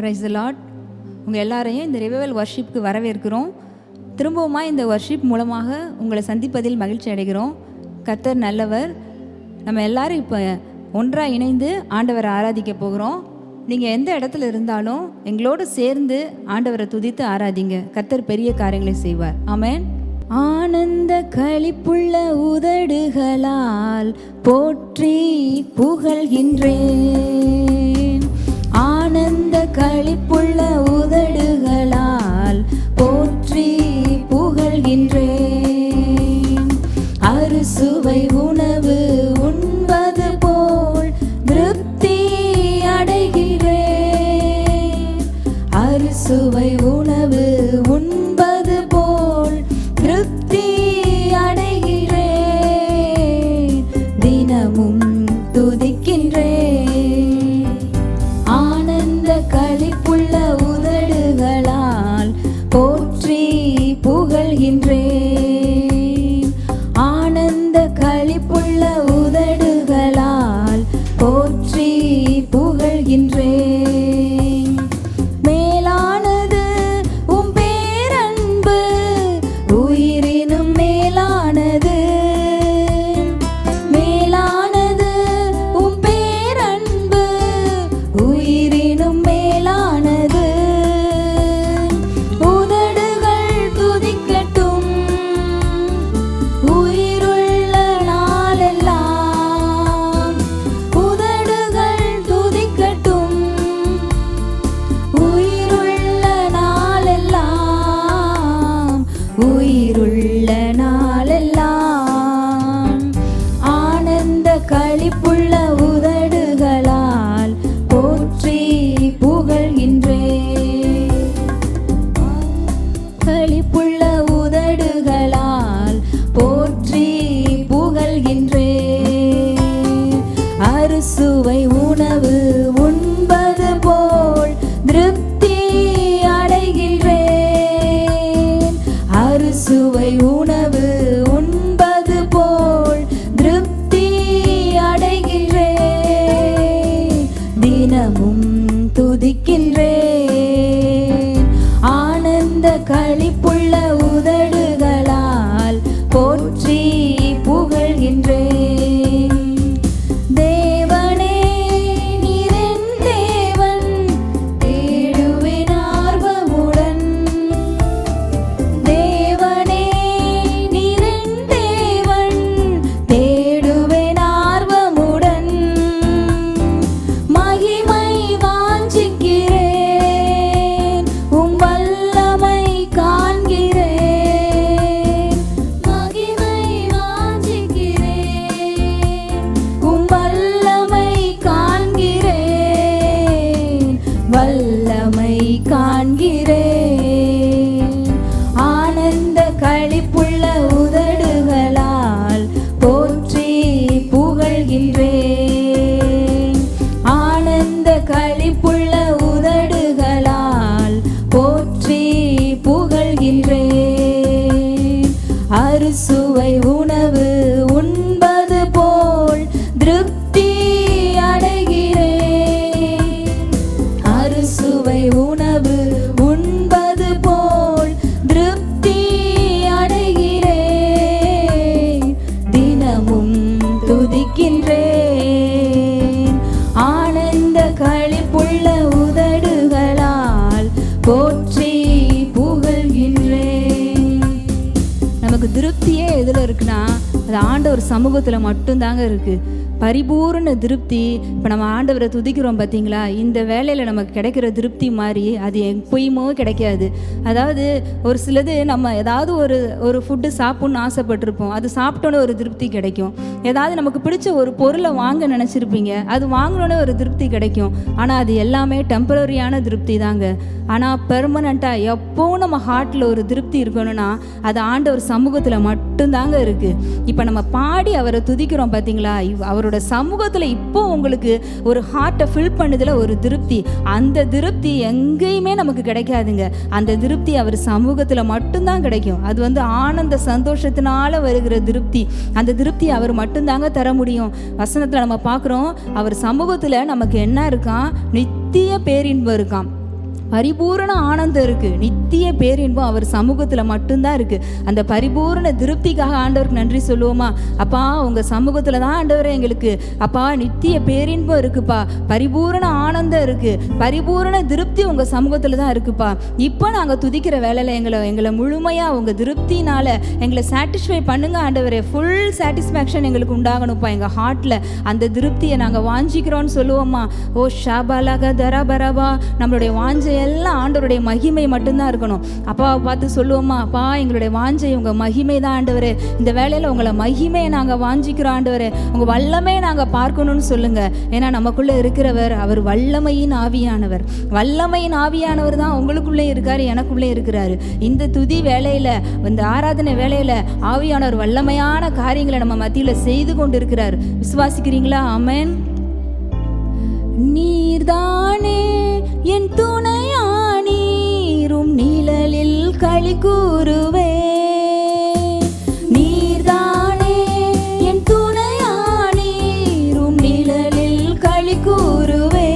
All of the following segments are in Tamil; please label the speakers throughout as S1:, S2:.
S1: Praise the Lord. உங்கள் எல்லாரையும் இந்த ரிவைவல் வர்ஷிப்புக்கு வரவேற்கிறோம். திரும்பவுமா இந்த வர்ஷிப் மூலமாக உங்களை சந்திப்பதில் மகிழ்ச்சி அடைகிறோம். கர்த்தர் நல்லவர். நம்ம எல்லாரும் இப்போ ஒன்றாக இணைந்து ஆண்டவரை ஆராதிக்க போகிறோம். நீங்கள் எந்த இடத்துல இருந்தாலும் எங்களோடு சேர்ந்து ஆண்டவரை துதித்து ஆராதிங்க. கர்த்தர் பெரிய காரியங்களை செய்வார். ஆமென். ஆனந்த களிப்புள்ள உதடுகளால் போற்றி புகழ்கின்றேன். ஆனந்த களிப்புள்ள உதடுகளால் போற்றி புகழ்கின்றேன். அறுசுவை உணவு உண்பது போல் திருப்தி அடைகிறேன். அறுசுவை உணவு உண்பது போல் திருப்தி அடைகிறேன். தினமும் துதிக்கின்றேன். ஆனந்த களிப்புள்ள உதடுகளால் போற்றி புகழ்கின்றேன். ஆனந்த களிப்புள்ள உதடுகளால் போற்றி புகழ்கின்றேன். மேலானது உம் பேரன்பு, உயிரினும் மேலானது. மேலானது உம் பேரன்பு, உயிரினும் மேலானது. உதடுகள் துதிக்கட்டும் உயிருள்ள நாளெல்லாம். உதடுகள் துதிக்கட்டும் உயிருள்ள நாளெல்லாம். உயிருள்ள நாளெல்லாம். ஆனந்த களிப்புள்ள உதடுகளால் போற்றி புகழ்கின்றேன். களிப்புள்ள உதடுகளால் போற்றி புகழ்கின்றேன். அறுசுவை உணவு உண்பது போல் திருப்தி அடைகின்றேன். அறுசுவை உணவு உண்பது போல் திருப்தி அடைகின்றேன். தினமும் துதிக்கின்றேன். ஆனந்த களிப்புள்ள உதடுகளால் போற்றி புகழ்கின்றேன். தேவனே நீர் என் தேவன், தேடுவேன் ஆர்வமுடன். தேவனே நீர் என் தேவன், தேடுவேன் ஆர்வமுடன். மகிமை வாஞ்சிக்கிறேன், உம் வல்லமை காண்கிறேன். மகிமை வாஞ்சிக்கிறேன், உம் வல்லமை காண்கிறேன். வல்லமை காண்கிறேன். ஆனந்த களிப்புள்ள உதடுகளால் போற்றி புகழ்கின்றேன். ஆனந்த களிப்புள்ள உதடுகளால் போற்றி புகழ்கின்றேன். அறுசுவை உணவு உண்பது போல் திருப்தி அடைகிறேன். அறுசுவை உணவு உண்பது போல் திருப்தி அடைகிறேன். தினமும் துதிக்கின்றேன். ஆனந்த களிப்புள்ள உதடுகளால் போற்றி புகழ்கின்றேன். நமக்கு திருப்தியே எதில் இருக்குன்னா அது ஆண்டவர் சமூகத்தில் மட்டும்தாங்க இருக்குது. பரிபூர்ண திருப்தி. இப்போ நம்ம ஆண்டவரை துதிக்கிறோம் பார்த்தீங்களா, இந்த வேலையில் நமக்கு கிடைக்கிற திருப்தி மாதிரி அது எப்பயுமோ கிடைக்காது. அதாவது ஒரு சிலது நம்ம ஏதாவது ஒரு ஃபுட்டு சாப்பிட்ணுன்னு ஆசைப்பட்டிருப்போம், அது சாப்பிட்டோன்னே ஒரு திருப்தி கிடைக்கும். ஏதாவது நமக்கு பிடிச்ச ஒரு பொருளை வாங்க நினச்சிருப்பீங்க, அது வாங்கினோன்னே ஒரு திருப்தி கிடைக்கும். ஆனால் அது எல்லாமே டெம்பரரியான திருப்தி தாங்க. ஆனால் பெர்மனண்ட்டாக எப்போவும் நம்ம ஹார்ட்டில் ஒரு திருப்தி இருக்கணும்னா அது ஆண்டவர் சமூகத்தில் மட்டும்தாங்க இருக்குது. இப்போ நம்ம பாடி அவரை துதிக்கிறோம் பார்த்தீங்களா, அவரோட சமூகத்தில் இப்போ உங்களுக்கு ஒரு ஹார்ட்டை ஃபில் பண்ணுதில் ஒரு திருப்தி. அந்த திருப்தி எங்கேயுமே நமக்கு கிடைக்காதுங்க. அந்த திருப்தி அவர் சமூகத்தில் மட்டும்தான் கிடைக்கும். அது ஆனந்த சந்தோஷத்தினால வருகிற திருப்தி. அந்த திருப்தி அவர் மட்டும்தாங்க தர முடியும். வசனத்தில் நம்ம பார்க்குறோம், அவர் சமூகத்தில் நமக்கு என்ன இருக்கான், நித்திய பேரின்பம் இருக்கான். பரிபூரண ஆனந்தம் இருக்கு, நித்திய பேரின்பம் அவர் சமூகத்துல மட்டும்தான் இருக்கு. அந்த பரிபூரண திருப்திக்காக ஆண்டவருக்கு நன்றி சொல்லுவோமா? அப்பா உங்க சமூகத்துல தான் ஆண்டவரே எங்களுக்கு அப்பா நித்திய பேரின்பம் இருக்குப்பா, பரிபூரண ஆனந்தம் இருக்கு, பரிபூரண திருப்தி உங்க சமூகத்துல தான் இருக்குப்பா. இப்போ நாங்க துதிக்கிற வேலையில எங்களை முழுமையா உங்க திருப்தினால எங்களை சாட்டிஸ்ஃபை பண்ணுங்க ஆண்டவரே. ஃபுல் சாட்டிஸ்ஃபேக்ஷன் எங்களுக்கு உண்டாகணும்ப்பா. எங்க ஹார்ட்ல அந்த திருப்தியை நாங்க வாஞ்சிக்கிறோம்னு சொல்லுவோமா? ஓ ஷாபாலக தரபரபா, நம்மளுடைய வாஞ்சை எல்லாம் ஆண்டவருடைய மகிமை மட்டும்தான் இருக்கணும். அப்பாவை பார்த்து சொல்லுவோமா? அப்பா எங்களுடைய வாஞ்சை உங்க மகிமை தான் ஆண்டவரே. இந்த வேலையில உங்களை மகிமையை நாங்க வாஞ்சிக்கிறோம் ஆண்டவரே. உங்க வல்லமையை நாங்க பார்க்கணும்னு சொல்லுங்க. ஏன்னா நமக்குள்ள இருக்கிறவர் அவர் வல்லமையின் ஆவியானவர். வல்லமையின் ஆவியானவர் தான் உங்களுக்குள்ளே இருக்காரு, எனக்குள்ளே இருக்கிறாரு. இந்த துதி வேலையில, இந்த ஆராதனை வேலையில ஆவியானவர் வல்லமையான காரியங்களை நம்ம மத்தியில செய்து கொண்டு இருக்கிறார். விசுவாசிக்கிறீங்களா? ஆமென். நீர்தானே என் துணையானீரும் நிழலில் களி கூறுவே. நீர்தானே என் துணையானீரும் நிழலில் களி கூறுவே.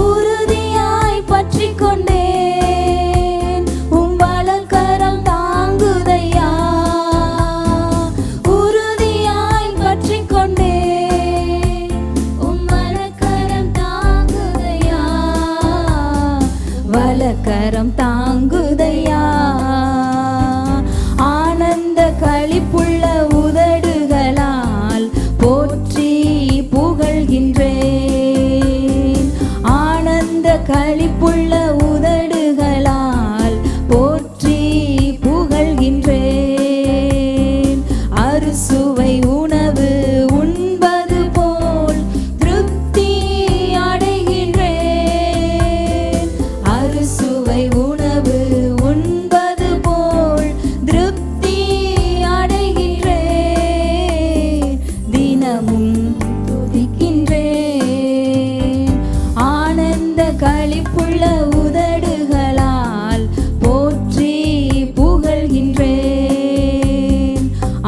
S1: உறுதியாய் பற்றி கொண்டேன் உம் வலக்கரம் தாங்குதையா. உறுதியாய் பற்றி கொண்டேன் வலக்கரம் தாங்குதையா. ஆனந்த களிப்புள்ள உதடுகளால் போற்றி புகழ்கின்றேன். ஆனந்த களிப்புள்ள உதடுகளால் போற்றி புகழ்கின்றேன். அறுசுவை உணவு உண்பது போல் திருப்தி அடைகின்றேன். அறுசுவை உணவு உண்பது போல் திருப்தி அடைகின்றேன். தினமும் துதிக்கின்றேன். ஆனந்த களிப்புள்ள உதடுகளால் போற்றி புகழ்கின்றேன்.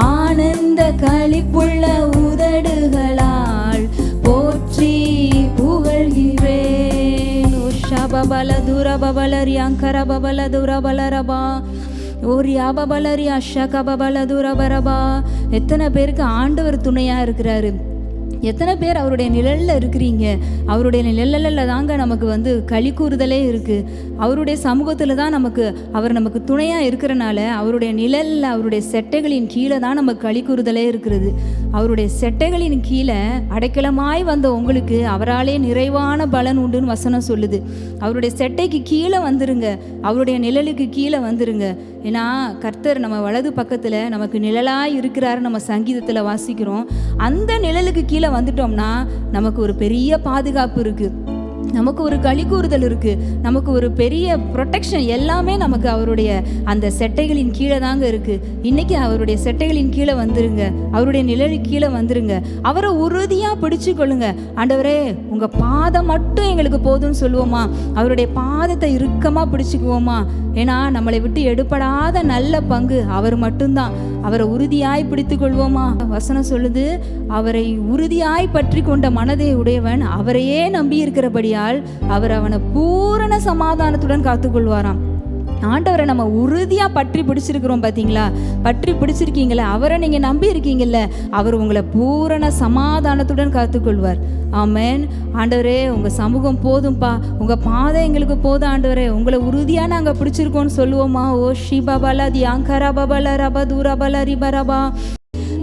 S1: ஆனந்த களிப்புள்ள உதடுகளால் போற்றி புகழ்கின்றேன். உஷபபல துரபபலரி அங்கரபபல துரபலரபா ஓரியாபபலரி அஷகபபல துரபரபா. எத்தனை பேருக்கு ஆண்டவர் துணையா இருக்கிறாரு? எத்தனை பேர் அவருடைய நிழலில் இருக்கிறீங்க? அவருடைய நிழலில் தாங்க நமக்கு களி கூறுதலே இருக்குது. அவருடைய சமூகத்தில் தான் அவர் நமக்கு துணையாக இருக்கிறனால அவருடைய நிழலில் அவருடைய செட்டைகளின் கீழே தான் நமக்கு களி கூறுதலே இருக்கிறது. அவருடைய செட்டைகளின் கீழே அடைக்கலமாய் வந்த உங்களுக்கு அவராலே நிறைவான பலன் உண்டுன்னு வசனம் சொல்லுது. அவருடைய செட்டைக்கு கீழே வந்துருங்க, அவருடைய நிழலுக்கு கீழே வந்துருங்க. ஏன்னா கர்த்தர் நம்ம வலது பக்கத்தில் நமக்கு நிழலாக இருக்கிறாரு, நம்ம சங்கீதத்தில் வாசிக்கிறோம். அந்த நிழலுக்கு கீழே வந்துட்டோம்னா நமக்கு ஒரு பெரிய பாதுகாப்பு இருக்குது, நமக்கு ஒரு களி கூறுதல் இருக்குது, நமக்கு ஒரு பெரிய ப்ரொடெக்ஷன். எல்லாமே நமக்கு அவருடைய அந்த செட்டைகளின் கீழே தாங்க இருக்குது. இன்றைக்கி அவருடைய செட்டைகளின் கீழே வந்துருங்க, அவருடைய நிழலுக்கு கீழே வந்துருங்க. அவரை உறுதியாக பிடிச்சு கொள்ளுங்க. ஆண்டவரே உங்கள் பாதம் மட்டும் எங்களுக்கு போதும்னு சொல்லுவோமா? அவருடைய பாதத்தை இறுக்கமாக பிடிச்சிக்குவோமா? ஏன்னா நம்மளை விட்டு எடுபடாத நல்ல பங்கு அவர் மட்டும்தான். அவரை உறுதியாய் பிடித்து கொள்வோமா? வசனம் சொல்லுது, அவரை உறுதியாய் பற்றி கொண்ட மனதை உடையவன் அவரையே நம்பி இருக்கிறபடியால் அவர் அவனை பூரண சமாதானத்துடன் காத்துக்கொள்வாராம். ஆண்டவரை நம்ம உறுதியாக பற்றி பிடிச்சிருக்கிறோம் பார்த்தீங்களா? பற்றி பிடிச்சிருக்கீங்களே, அவரை நீங்கள் நம்பி இருக்கீங்கல்ல, அவர் உங்களை பூரண சமாதானத்துடன் காத்துக்கொள்வார். ஆமென். ஆண்டவரே உங்கள் சமூகம் போதும்பா, உங்கள் பாதை எங்களுக்கு போதும் ஆண்டவரே, உங்களை உறுதியாக நாங்கள் பிடிச்சிருக்கோன்னு சொல்லுவோமா? ஓ ஷிபபல தியாங்கரா பபல ரப தூரபல ரிபரபா.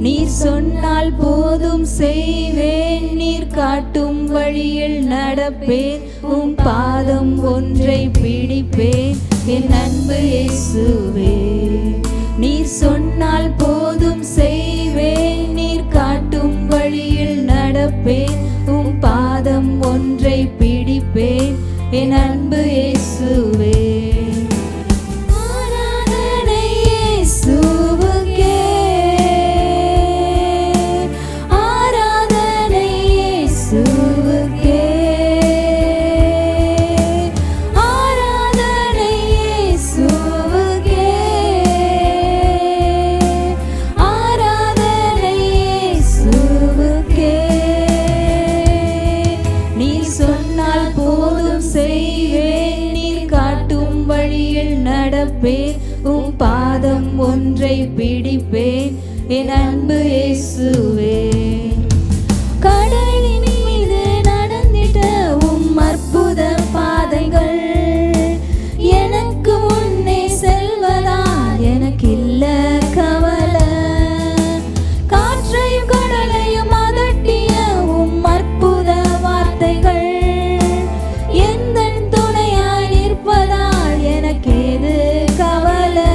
S1: நீர் சொன்னால் போதும் செய்வேன், நீர் காட்டும் வழியில் நடப்பேன், உம் பாதம் ஒன்றை பிடிப்பேன் என் அன்பு இயேசுவே. நீர் சொன்னால் போதும் செய்வேன், நீர் காட்டும் வழியில் நடப்பேன், உம் பாதம் ஒன்றை பிடிப்பேன் என் அன்பு இயேசுவே. உம் பாதம் ஒன்றை பிடிப்பேன் என் அன்பு இயேசுவே. கடலின் மீது நடந்திட்ட உம் அற்புத பாதைகள் எனக்கு முன்னே செல்வதா எனக்கு இல்ல கவலை. காற்றையும் கடலையும் அதட்டிய உம் அற்புத வார்த்தைகள் எந்தன் துணையாய் நிற்பதால் எனக்கேது கவலை.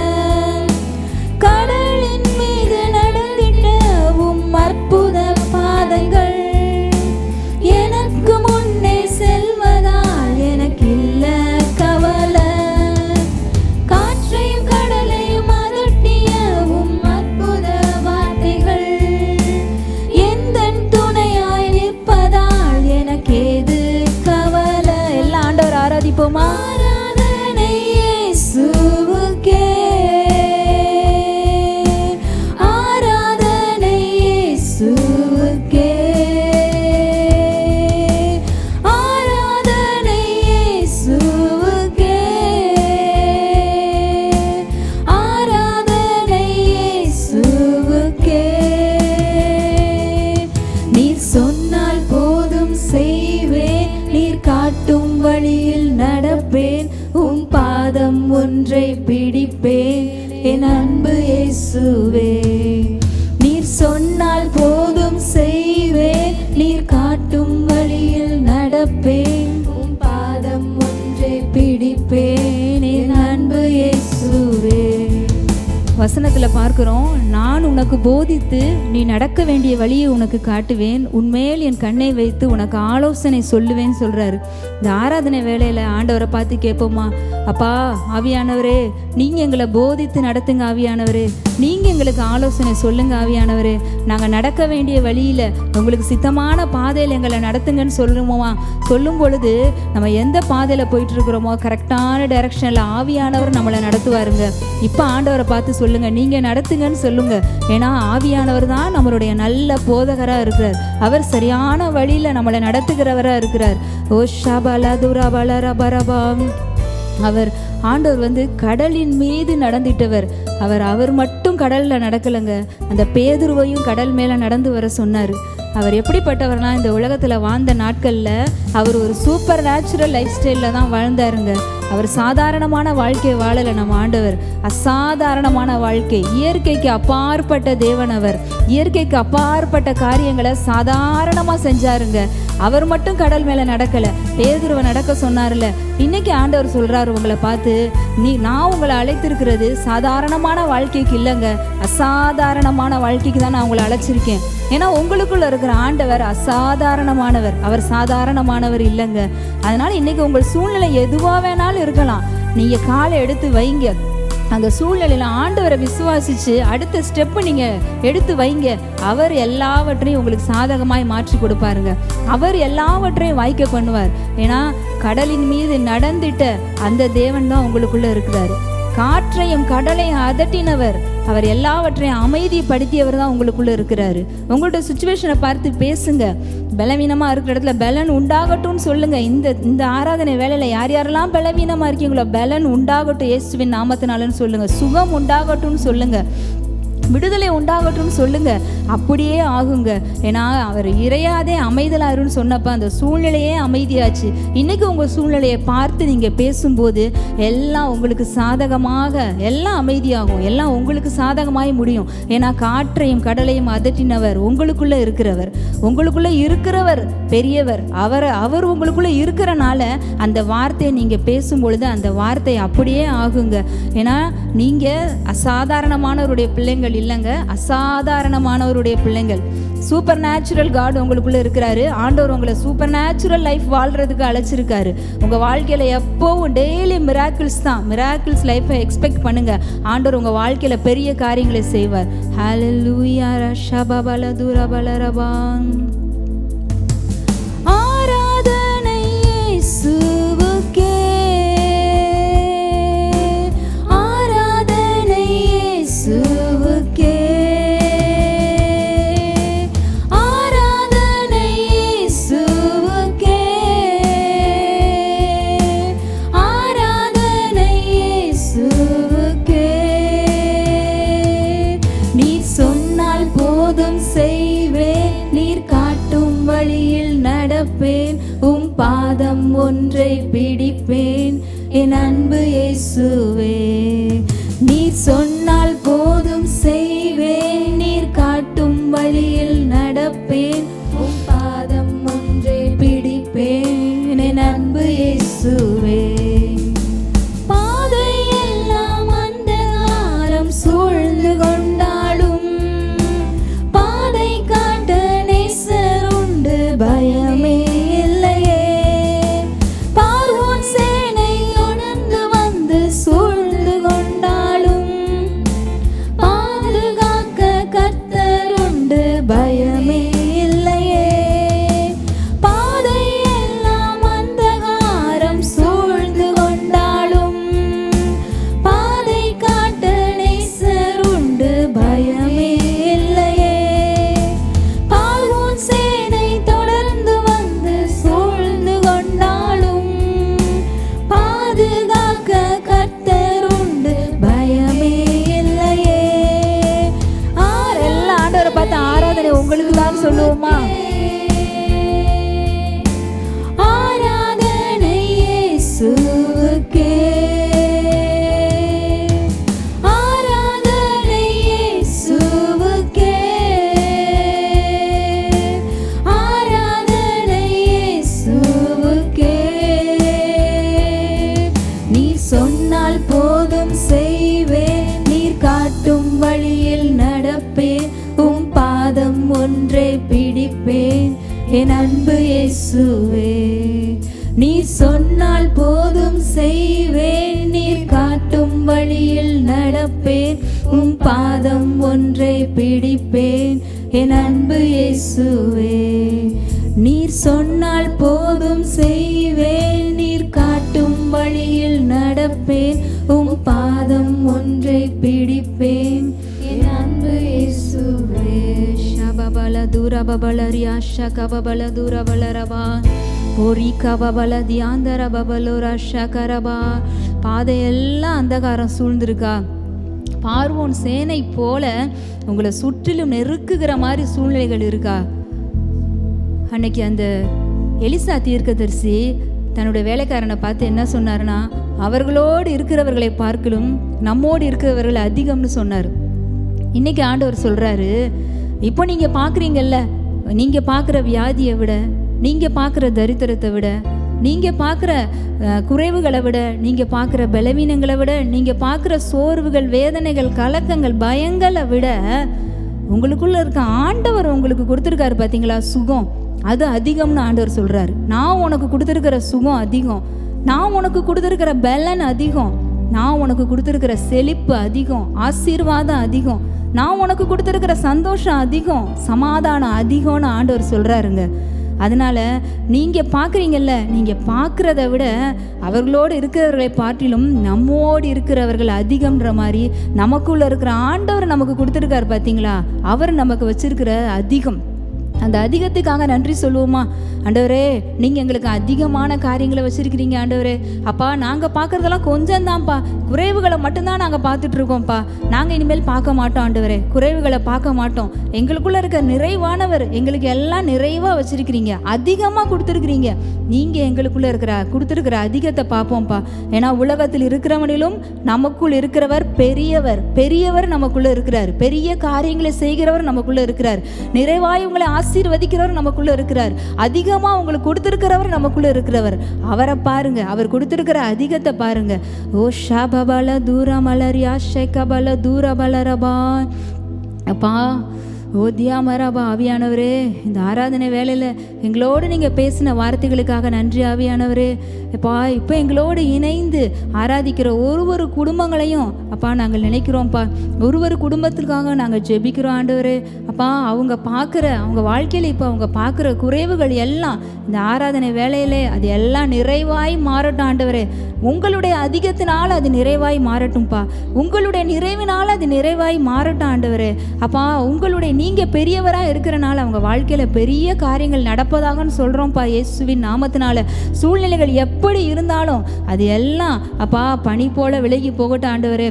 S1: கடலின் மீது நடந்திட்ட உம் அற்புத பாதைகள் எனக்கு முன்னே செல்வதால் எனக்கு இல்ல கவலை. காற்றையும் கடலையும் அதட்டிய உம் அற்புத வார்த்தைகள் எந்தன் துணையாய் நிற்பதால் எனக்கேது கவலை. எல்லாம் ஆண்டவர் ஆராதிப்போமா? ஆராதனை இயேசுவுக்கே, ஆராதனை இயேசுவுக்கே, ஆராதனை இயேசுவுக்கே, ஆராதனை இயேசுவுக்கே. நீர் சொன்னால் போதும் செய்வேன், நீர் காட்டும் வழியில் நடப்பேன், உம் பாதம் ஒன்றை பிடிப்பேன் என் அன்பு இயேசுவே. நீர் சொன்னால் போதும் செய்வேன், நீர் காட்டும் வழியில் நடப்பேன், உம் பாதம் ஒன்றை பிடிப்பேன் என் அன்பு இயேசுவே. வசனத்துல பார்க்கிறோம், நான் உனக்கு போதித்து நீ நடக்க வேண்டிய வழியை உனக்கு காட்டுவேன், உன்மேல் என் கண்ணை வைத்து உனக்கு ஆலோசனை சொல்லுவேன்னு சொல்றாரு. இந்த ஆராதனை வேளையில ஆண்டவரை பார்த்து கேட்போமா, அப்பா ஆவியானவரே நீங்க எங்களை போதித்து நடத்துங்க, ஆவியானவரே நீங்க எங்களுக்கு ஆலோசனை சொல்லுங்க, ஆவியானவரே நாங்க நடக்க வேண்டிய வழியில உங்களுக்கு சித்தமான பாதையில எங்களை நடத்துங்கன்னு சொல்லுவோமா. சொல்லும் பொழுது நம்ம எந்த பாதையில போயிட்டு இருக்கிறோமோ கரெக்டான டைரக்ஷன்ல ஆவியானவர் நம்மளை நடத்துவாருங்க. இப்ப ஆண்டவரை பார்த்து சொல்லுங்க, நீங்க நடத்துங்கன்னு சொல்லுங்க. ஏன்னா ஆவியானவர் தான் நம்மளுடைய நல்ல போதகரா இருக்கிறார். அவர் சரியான வழியில நம்மளை நடத்துகிறவரா இருக்கிறார். ஓ ஷபல துரபல ரபரபாம். அவர் ஆண்டவர் கடலின் மீது நடந்திட்டவர். அவர் மட்டும் கடல்ல நடக்கலைங்க, அந்த பேதுருவையும் கடல் மேல நடந்து வர சொன்னார். அவர் எப்படிப்பட்டவர்னா, இந்த உலகத்துல வாழ்ந்த நாட்கள்ல அவர் ஒரு சூப்பர் நேச்சுரல் லைஃப் ஸ்டைல்ல தான் வாழ்ந்தாருங்க. அவர் சாதாரணமான வாழ்க்கை வாழலை. நம்ம ஆண்டவர் அசாதாரணமான வாழ்க்கை, இயற்கைக்கு அப்பாற்பட்ட தேவன். அவர் இயற்கைக்கு அப்பாற்பட்ட காரியங்களை சாதாரணமா செஞ்சாருங்க. அவர் மட்டும் கடல் மேல நடக்கல, பேதுருவை நடக்க சொன்னார்ல. இன்னைக்கு ஆண்டவர் சொல்றாரு உங்களை பார்த்து, நான் உங்களை அழைத்திருக்கிறது சாதாரணமான வாழ்க்கைக்கு இல்லைங்க, அசாதாரணமான வாழ்க்கைக்கு தான் நான் உங்களை அழைச்சிருக்கேன். ஏன்னா உங்களுக்குள்ள இருக்கிற ஆண்டவர் அசாதாரணமானவர், அவர் சாதாரணமானவர் இல்லைங்க. அதனால இன்னைக்கு உங்கள் சூழ்நிலை எதுவா வேணாலும் இருக்கலாம், நீங்க காலை எடுத்து வைங்க. அந்த சூழ்நிலையில ஆண்டவரை விசுவாசிச்சு அடுத்த ஸ்டெப் நீங்க எடுத்து வைங்க. அவர் எல்லாவற்றையும் உங்களுக்கு சாதகமாய் மாற்றி கொடுப்பாருங்க. அவர் எல்லாவற்றையும் வாய்க்க பண்ணுவார். ஏன்னா கடலின் மீது நடந்திட்ட அந்த தேவன் தான் உங்களுக்குள்ள இருக்கிறாரு. காற்றையும் கடலையும் அதட்டினவர், அவர் எல்லாவற்றையும் அமைதிப்படுத்தியவர் தான் உங்களுக்குள்ள இருக்கிறாரு. உங்களோட சுச்சுவேஷனை பார்த்து பேசுங்க. பலவீனமா இருக்கிற இடத்துல பலன் உண்டாகட்டும்னு சொல்லுங்க. இந்த ஆராதனை வேலையில யார் யாரெல்லாம் பலவீனமா இருக்கீங்களோ பலன் உண்டாகட்டும் இயேசுவின் நாமத்தினாலன்னு சொல்லுங்க. சுகம் உண்டாகட்டும்னு சொல்லுங்க, விடுதலை உண்டாகட்டும்னு சொல்லுங்க. அப்படியே ஆகுங்க. ஏன்னா அவர் இறையாதே அமைதலாருன்னு சொன்னப்ப அந்த சூழ்நிலையே அமைதியாச்சு. இன்னைக்கு உங்க சூழ்நிலையை பார்த்து நீங்க பேசும்போது எல்லாம் உங்களுக்கு சாதகமாக எல்லாம் அமைதியாகும், எல்லாம் உங்களுக்கு சாதகமாய் முடியும். ஏன்னா காற்றையும் கடலையும் அதட்டினவர் உங்களுக்குள்ள இருக்கிறவர், உங்களுக்குள்ள இருக்கிறவர் பெரியவர். அவர் உங்களுக்குள்ள இருக்கிறனால அந்த வார்த்தையை நீங்க பேசும்பொழுது அந்த வார்த்தை அப்படியே ஆகுங்க. ஏன்னா நீங்க அசாதாரணமானவருடைய பிள்ளைங்கள் இல்லைங்க, அசாதாரணமானவருடைய பிள்ளைங்கள். சூப்பர் நேச்சுரல் காட் உங்களுக்குள்ள இருக்கிறாரு. ஆண்டவர் உங்களை சூப்பர் நேச்சுரல் லைஃப் வாழ்றதுக்கு அழைச்சிருக்காரு. உங்க வாழ்க்கையில எப்பவும் டெய்லி மிராக்கிள்ஸ் தான். மிராக்கிள்ஸ் லைஃபை எக்ஸ்பெக்ட் பண்ணுங்க. ஆண்டவர் உங்க வாழ்க்கையில பெரிய காரியங்களை செய்வார். ஹல்லேலூயா ரஷபபல துரபலரபான். ஆராதனை இயேசுவுக்கே, ஆராதனை இயேசுவுக்கே, ஆராதனை இயேசுவுக்கே, ஆராதனை இயேசுவுக்கே. போதும் செய்வேன், நீர் காட்டும் வழியில் நடப்பேன், உம் பாதம் ஒன்றை பிடிப்பேன் என் அன்பு இயேசுவே. நீர் சொன்னால் போதும் செய்வேன், நீர் காட்டும் வழியில் நடப்பேன், உம் பாதம் ஒன்றை பிடிப்பேன் என் அன்பு இயேசுவே. பாதையெல்லாம் அந்தகாரம் சூழ்ந்து கொண்டாலும் பாதை காட்ட நேசர் உண்டு, பயமே இல்லையே. பார்வோன் சேனை தொடர்ந்து வந்து சூழ்ந்து கொண்டாலும் பாதுகாக்க கர்த்தர் உண்டு, பயமே இல்லையே. பாதையெல்லாம் அந்தகாரம் சூழ்ந்து கொண்டாலும் பாதை காட்ட நேசர் உண்டு, பயமே இல்லையே. பார்வோன் சேனை தொடர்ந்து வந்து சூழ்ந்து கொண்டாலும் பாதுகாக்க கர்த்தர் உண்டு, பயமே இல்லையே. எல்லா ஆண்டவரை பார்த்து ஆராதனை உங்களுக்கு தான் சொல்லுவோமா? ஆராதனை இயேசுவுக்கே, ஆராதனை இயேசுவுக்கே, ஆராதனை இயேசுவுக்கே. நீர் சொன்னால் போதும் செய்வேன், நீர் காட்டும் வழியில் நடப்பேன், உம் பாதம் ஒன்றை பிடிப்பேன் என் அன்பு இயேசுவே. நீர் சொன்னால் போதும் செய்வேன், நீர் காட்டும் வழியில் நடப்பேன், உம் பாதம் ஒன்றை பிடிப்பேன் என் அன்பு இயேசுவே. நீர் சொன்னால் போதும் செய்வேன், நீர் காட்டும் வழியில் நடப்பேன், உம் பாதம் ஒன்றை பிடிப்பேன் என் அன்பு இயேசுவே. ஷபபல தூரபபல ரியாஷ கபபல தூரபல ரபா பொறி கபபல தியாந்தர பபலோ ரஷ கரபா. பாதையெல்லாம் அந்தகாரம் சூழ்ந்திருக்கா? பார்வோன் சேனை போல உங்களை சுற்றிலும் நெருக்குகிற மாதிரி சூழ்நிலைகள் இருக்கா? அன்னைக்கு அந்த எலிசா தீர்க்கதரிசி தன்னுடைய வேலைக்காரனை பார்த்து என்ன சொன்னார்னா, அவர்களோடு இருக்கிறவர்களை பார்க்கலும் நம்மோடு இருக்கிறவர்கள் அதிகம்னு சொன்னார். இன்னைக்கு ஆண்டவர் சொல்றாரு, இப்போ நீங்க பார்க்குறீங்கல்ல, நீங்க பார்க்குற வியாதியை விட, நீங்க பார்க்குற தரித்திரத்தை விட, நீங்க பார்க்குற குறைவுகளை விட, நீங்க பார்க்குற பலவீனங்களை விட, நீங்க பார்க்குற சோர்வுகள், வேதனைகள், கலக்கங்கள், பயங்களை விட உங்களுக்குள்ள இருக்க ஆண்டவர் உங்களுக்கு கொடுத்துருக்காரு பார்த்தீங்களா சுகம், அது அதிகம்னு ஆண்டவர் சொல்றாரு. நான் உனக்கு கொடுத்துருக்கிற சுகம் அதிகம், நான் உனக்கு கொடுத்துருக்கிற பலன் அதிகம், நான் உனக்கு கொடுத்துருக்கிற செழிப்பு அதிகம், ஆசீர்வாதம் அதிகம், நான் உனக்கு கொடுத்துருக்கிற சந்தோஷம் அதிகம், சமாதானம் அதிகம்னு ஆண்டவர் சொல்றாருங்க. அதனால நீங்கள் பார்க்குறீங்கல்ல, நீங்கள் பார்க்குறத விட அவர்களோடு இருக்கிறவர்களை பார்த்திலும் நம்மோடு இருக்கிறவர்கள் அதிகம்ன்ற மாதிரி நமக்குள்ளே இருக்கிற ஆண்டவர் நமக்கு கொடுத்துருக்காரு பார்த்தீங்களா, அவர் நமக்கு வச்சிருக்கிற அதிகம். அந்த அதிகத்துக்காக நன்றி சொல்லுவோமா? ஆண்டவரே, நீங்கள் எங்களுக்கு அதிகமான காரியங்களை வச்சுருக்கிறீங்க ஆண்டவரே. அப்பா, நாங்கள் பார்க்குறதெல்லாம் கொஞ்சம் தான்ப்பா, குறைவுகளை மட்டும்தான் நாங்கள் பார்த்துட்ருக்கோம்ப்பா. நாங்கள் இனிமேல் பார்க்க மாட்டோம் ஆண்டவரே, குறைவுகளை பார்க்க மாட்டோம். எங்களுக்குள்ளே இருக்க நிறைவானவர் எங்களுக்கு எல்லாம் நிறைவாக வச்சுருக்கிறீங்க, அதிகமாக கொடுத்துருக்குறீங்க. நீங்கள் எங்களுக்குள்ளே கொடுத்துருக்கிற அதிகத்தை பார்ப்போம்ப்பா. ஏன்னா உலகத்தில் இருக்கிறவனிலும் நமக்குள் இருக்கிறவர் பெரியவர், பெரியவர் நமக்குள்ளே இருக்கிறார், பெரிய காரியங்களை செய்கிறவர் நமக்குள்ளே இருக்கிறார், நிறைவாய் உங்களை ஆசீர்வதிக்கிறவர் நமக்குள்ளே இருக்கிறார், அதிகமாக உங்களுக்கு கொடுத்துருக்கிறவர் நமக்குள்ளே இருக்கிறவர். அவரை பாருங்க, அவர் கொடுத்துருக்கிற அதிகத்தை பாருங்க. ஓ ஷபபல தூரமலரியா ஷெகபல தூரபலரபா. அப்பா, ஓ தியாமராபா, ஆவியானவரே, இந்த ஆராதனை வேலையில் எங்களோடு நீங்கள் பேசின வார்த்தைகளுக்காக நன்றி ஆவியானவரே. அப்பா, இப்போ எங்களோடு இணைந்து ஆராதிக்கிற ஒரு குடும்பங்களையும் அப்பா நாங்கள் நினைக்கிறோம்ப்பா. ஒரு குடும்பத்துக்காக நாங்கள் ஜெபிக்கிறோம் ஆண்டவரே. அப்பா, அவங்க வாழ்க்கையில் இப்போ அவங்க பார்க்குற குறைவுகள் எல்லாம் இந்த ஆராதனை வேலையிலே அது எல்லாம் நிறைவாய் மாறட்டும் ஆண்டவரே. உங்களுடைய அதிகத்தினால் அது நிறைவாய் மாறட்டும்ப்பா, உங்களுடைய நிறைவினால் அது நிறைவாய் மாறட்டும் ஆண்டவரே. அப்பா, உங்களுடைய நீங்கள் பெரியவராக இருக்கிறனால அவங்க வாழ்க்கையில் பெரிய காரியங்கள் நடப்பதாகன்னு சொல்கிறோம்ப்பா இயேசுவின் நாமத்தினால. சூழ்நிலைகள் எப்படி இருந்தாலும் அது எல்லாம் அப்பா பனி போல விலகி போகட்டும் ஆண்டவரே.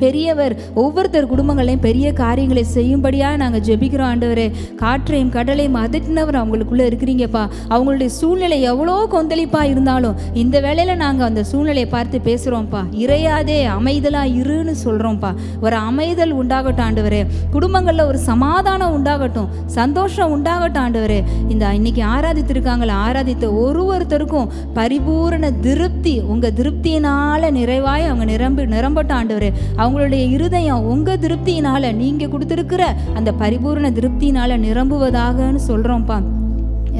S1: பெரியவர் ஒவ்வொருத்தர் குடும்பங்களையும் பெரிய காரியங்களை செய்யும்படியாக நாங்கள் ஜெபிக்கிறோம் ஆண்டவரே. காற்றையும் கடலையும் அதட்டினவர் அவங்களுக்குள்ளே இருக்கிறீங்கப்பா. அவங்களுடைய சூழ்நிலை எவ்வளோ கொந்தளிப்பாக இருந்தாலும் இந்த வேளையில் நாங்கள் அந்த சூழ்நிலையை பார்த்து பேசுகிறோம்ப்பா. இறையாதே, அமைதலாக இருன்னு சொல்கிறோம்ப்பா. ஒரு அமைதல் உண்டாகட்டும் ஆண்டவரே. குடும்பங்களில் ஒரு சமாதானம் உண்டாகட்டும், சந்தோஷம் உண்டாகட்டும் ஆண்டவரே. இந்த இன்னைக்கு ஆராதித்திருக்காங்களே, ஆராதித்த ஒருத்தருக்கும் பரிபூரண திருப்தி, உங்கள் திருப்தியினால் நிறைவாய் அவங்க நிரம்பட்டும் ஆண்டவரே. அவங்களுடைய இருதயம் உங்கள் திருப்தியினால், நீங்கள் கொடுத்துருக்கிற அந்த பரிபூரண திருப்தியினால் நிரம்புவதாகன்னு சொல்கிறோம்ப்பா.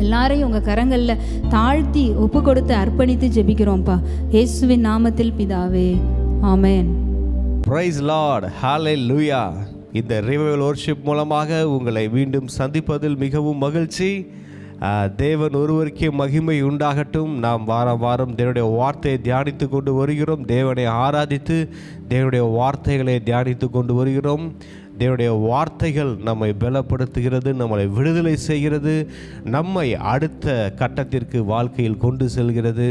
S1: எல்லாரையும் உங்கள் கரங்களில் தாழ்த்தி ஒப்பு கொடுத்து அர்ப்பணித்து ஜெபிக்கிறோம்ப்பா. இயேசுவின் நாமத்தில் பிதாவே, ஆமென்.
S2: பிரைஸ் லார்ட், ஹல்லேலூயா. இந்த ரிவைவல் வொர்ஷிப் மூலமாக உங்களை மீண்டும் சந்திப்பதில் மிகவும் மகிழ்ச்சி. தேவன் ஒருவருக்கே மகிமை உண்டாகட்டும். நாம் வாரம் வாரம் தேவனுடைய வார்த்தையை தியானித்து கொண்டு வருகிறோம். தேவனை ஆராதித்து தேவனுடைய வார்த்தைகளை தியானித்து கொண்டு வருகிறோம். தேவனுடைய வார்த்தைகள் நம்மை பலப்படுத்துகிறது, நம்மளை விடுதலை செய்கிறது, நம்மை அடுத்த கட்டத்திற்கு வாழ்க்கையில் கொண்டு செல்கிறது.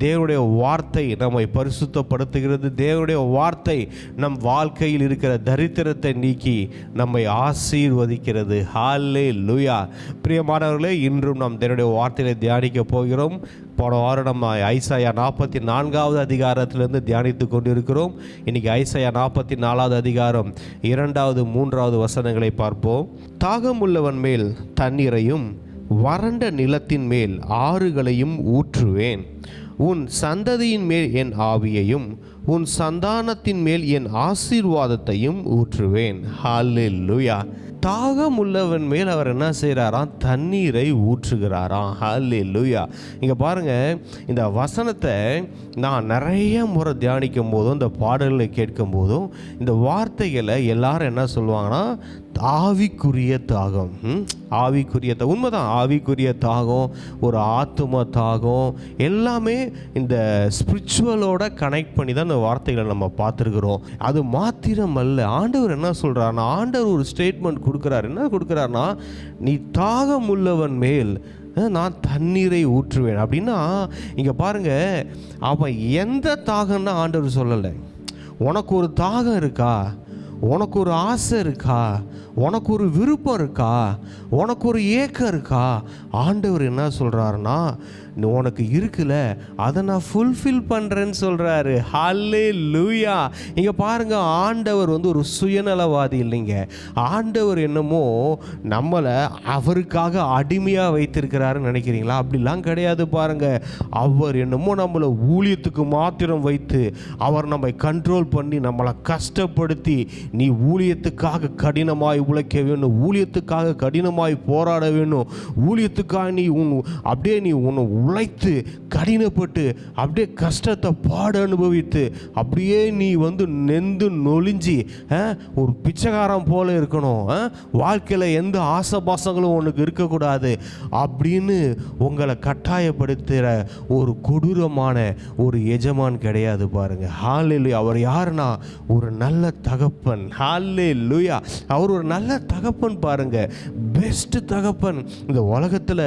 S2: தேவனுடைய வார்த்தை நம்மை பரிசுத்தப்படுத்துகிறது. தேவனுடைய வார்த்தை நம் வாழ்க்கையில் இருக்கிற தரித்திரத்தை நீக்கி நம்மை ஆசீர்வதிக்கிறது. ஹல்லேலூயா. பிரியமானவர்களே, இன்றும் நாம் தேவனுடைய வார்த்தையை தியானிக்க போகிறோம். போன வாரம் நம்ம ஐசாயா 44வது அதிகாரத்திலிருந்து தியானித்து கொண்டிருக்கிறோம். இன்றைக்கி ஐசாயா 44வது அதிகாரம் 2வது 3வது வசனங்களை பார்ப்போம். தாகமுள்ளவன் மேல் தண்ணீரையும் வறண்ட நிலத்தின் மேல் ஆறுகளையும் ஊற்றுவேன். உன் சந்ததியின் மேல் என் ஆவியையும் உன் சந்தானத்தின் மேல் என் ஆசீர்வாதத்தையும் ஊற்றுவேன். ஹல்லேலூயா. தாகம் உள்ளவன் மேல் அவர் என்ன செய்கிறாராம்? தண்ணீரை ஊற்றுகிறாராம். ஹல்லேலூயா. இங்கே பாருங்கள், இந்த வசனத்தை நான் நிறைய முறை தியானிக்கும் போதும் இந்த பாடல்களை கேட்கும் போதும் இந்த வார்த்தைகளை எல்லாரும் என்ன சொல்லுவாங்கன்னா, ஆவிக்குரிய தாகம். ஆவிக்குரிய உண்மைதான். ஆவிக்குரிய தாகம், ஒரு ஆத்தும தாகம், எல்லாமே இந்த ஸ்பிரிச்சுவலோட கனெக்ட் பண்ணி தான் இந்த வார்த்தைகளை நம்ம பார்த்துருக்குறோம். அது மாத்திரமல்ல, ஆண்டவர் என்ன சொல்கிறாருன்னா, ஆண்டவர் ஒரு ஸ்டேட்மெண்ட் கொடுக்குறாரு. என்ன கொடுக்குறாருன்னா, நீ தாகம் உள்ளவன் மேல் நான் தண்ணீரை ஊற்றுவேன் அப்படின்னா, இங்கே பாருங்கள், அவன் எந்த தாகம்னா ஆண்டவர் சொல்லலை. உனக்கு ஒரு தாகம் இருக்கா? உனக்கு ஒரு ஆசை இருக்கா? உனக்கு ஒரு விருப்பம் இருக்கா? உனக்கு ஒரு ஏக்கம் இருக்கா? ஆண்டவர் என்ன சொல்கிறாருன்னா, உனக்கு இருக்குல்ல, அதை நான் ஃபுல்ஃபில் பண்ணுறேன்னு சொல்கிறாரு. ஹல்லேலூயா. இங்கே பாருங்கள், ஆண்டவர் ஒரு சுயநலவாதி இல்லைங்க. ஆண்டவர் என்னமோ நம்மளை அவருக்காக அடிமையாக வைத்திருக்கிறாருன்னு நினைக்கிறீங்களா? அப்படிலாம் கிடையாது. பாருங்கள், அவர் என்னமோ நம்மளை ஊழியத்துக்கு மாத்திரம் வைத்து அவர் நம்மை கண்ட்ரோல் பண்ணி நம்மளை கஷ்டப்படுத்தி, நீ ஊழியத்துக்காக கடினமாய் உழைக்க வேணும், ஊழியத்துக்காக கடினமாய் போராட வேணும், ஊழியத்துக்காக நீ உன்னை உழைத்து கடினப்பட்டு அப்படியே கஷ்டத்தை பாடு அனுபவித்து அப்படியே நீ நெந்து நொழிஞ்சி ஒரு பிச்சைக்காரன் போல இருக்கணும், வாழ்க்கையில் எந்த ஆசபாசங்களும் உனக்கு இருக்கக்கூடாது அப்படின்னு உங்களை கட்டாயப்படுத்துகிற ஒரு கொடூரமான ஒரு எஜமான் கிடையாது. பாருங்க. ஹல்லேலூயா. அவர் யாருன்னா ஒரு நல்ல தகப்பன். ஹல்லேலூயா. அவர் ஒரு நல்ல தகப்பன். பாருங்க, பெஸ்ட் தகப்பன். இந்த உலகத்தில்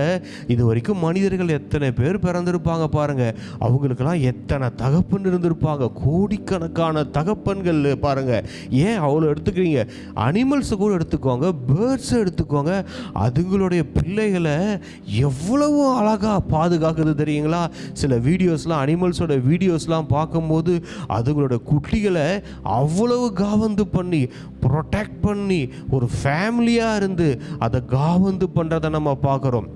S2: இது வரைக்கும் மனிதர்கள் எத்தனை பேர் பிறந்திருப்பாங்க பாருங்க. அவங்களுக்கெல்லாம் எத்தனை தகப்பன் இருந்திருப்பாங்க. கோடிக்கணக்கான தகப்பன்கள் பாருங்க. ஏன் அவ்வளோ எடுத்துக்கிறீங்க? அனிமல்ஸை கூட எடுத்துக்கோங்க, பேர்ட்ஸை எடுத்துக்கோங்க. அதுங்களுடைய பிள்ளைகளை எவ்வளவு அழகாக பாதுகாக்குது தெரியுங்களா? சில வீடியோஸ்லாம், அனிமல்ஸோட வீடியோஸ்லாம் பார்க்கும்போது அதுங்களோட குட்டிகளை அவ்வளவு காவந்து பண்ணி ப்ரொடெக்ட் பண்ணி ஒரு ஃபேமிலியாக இருந்து அதை காவந்து பண்ணுறதை நம்ம பார்க்குறோம்.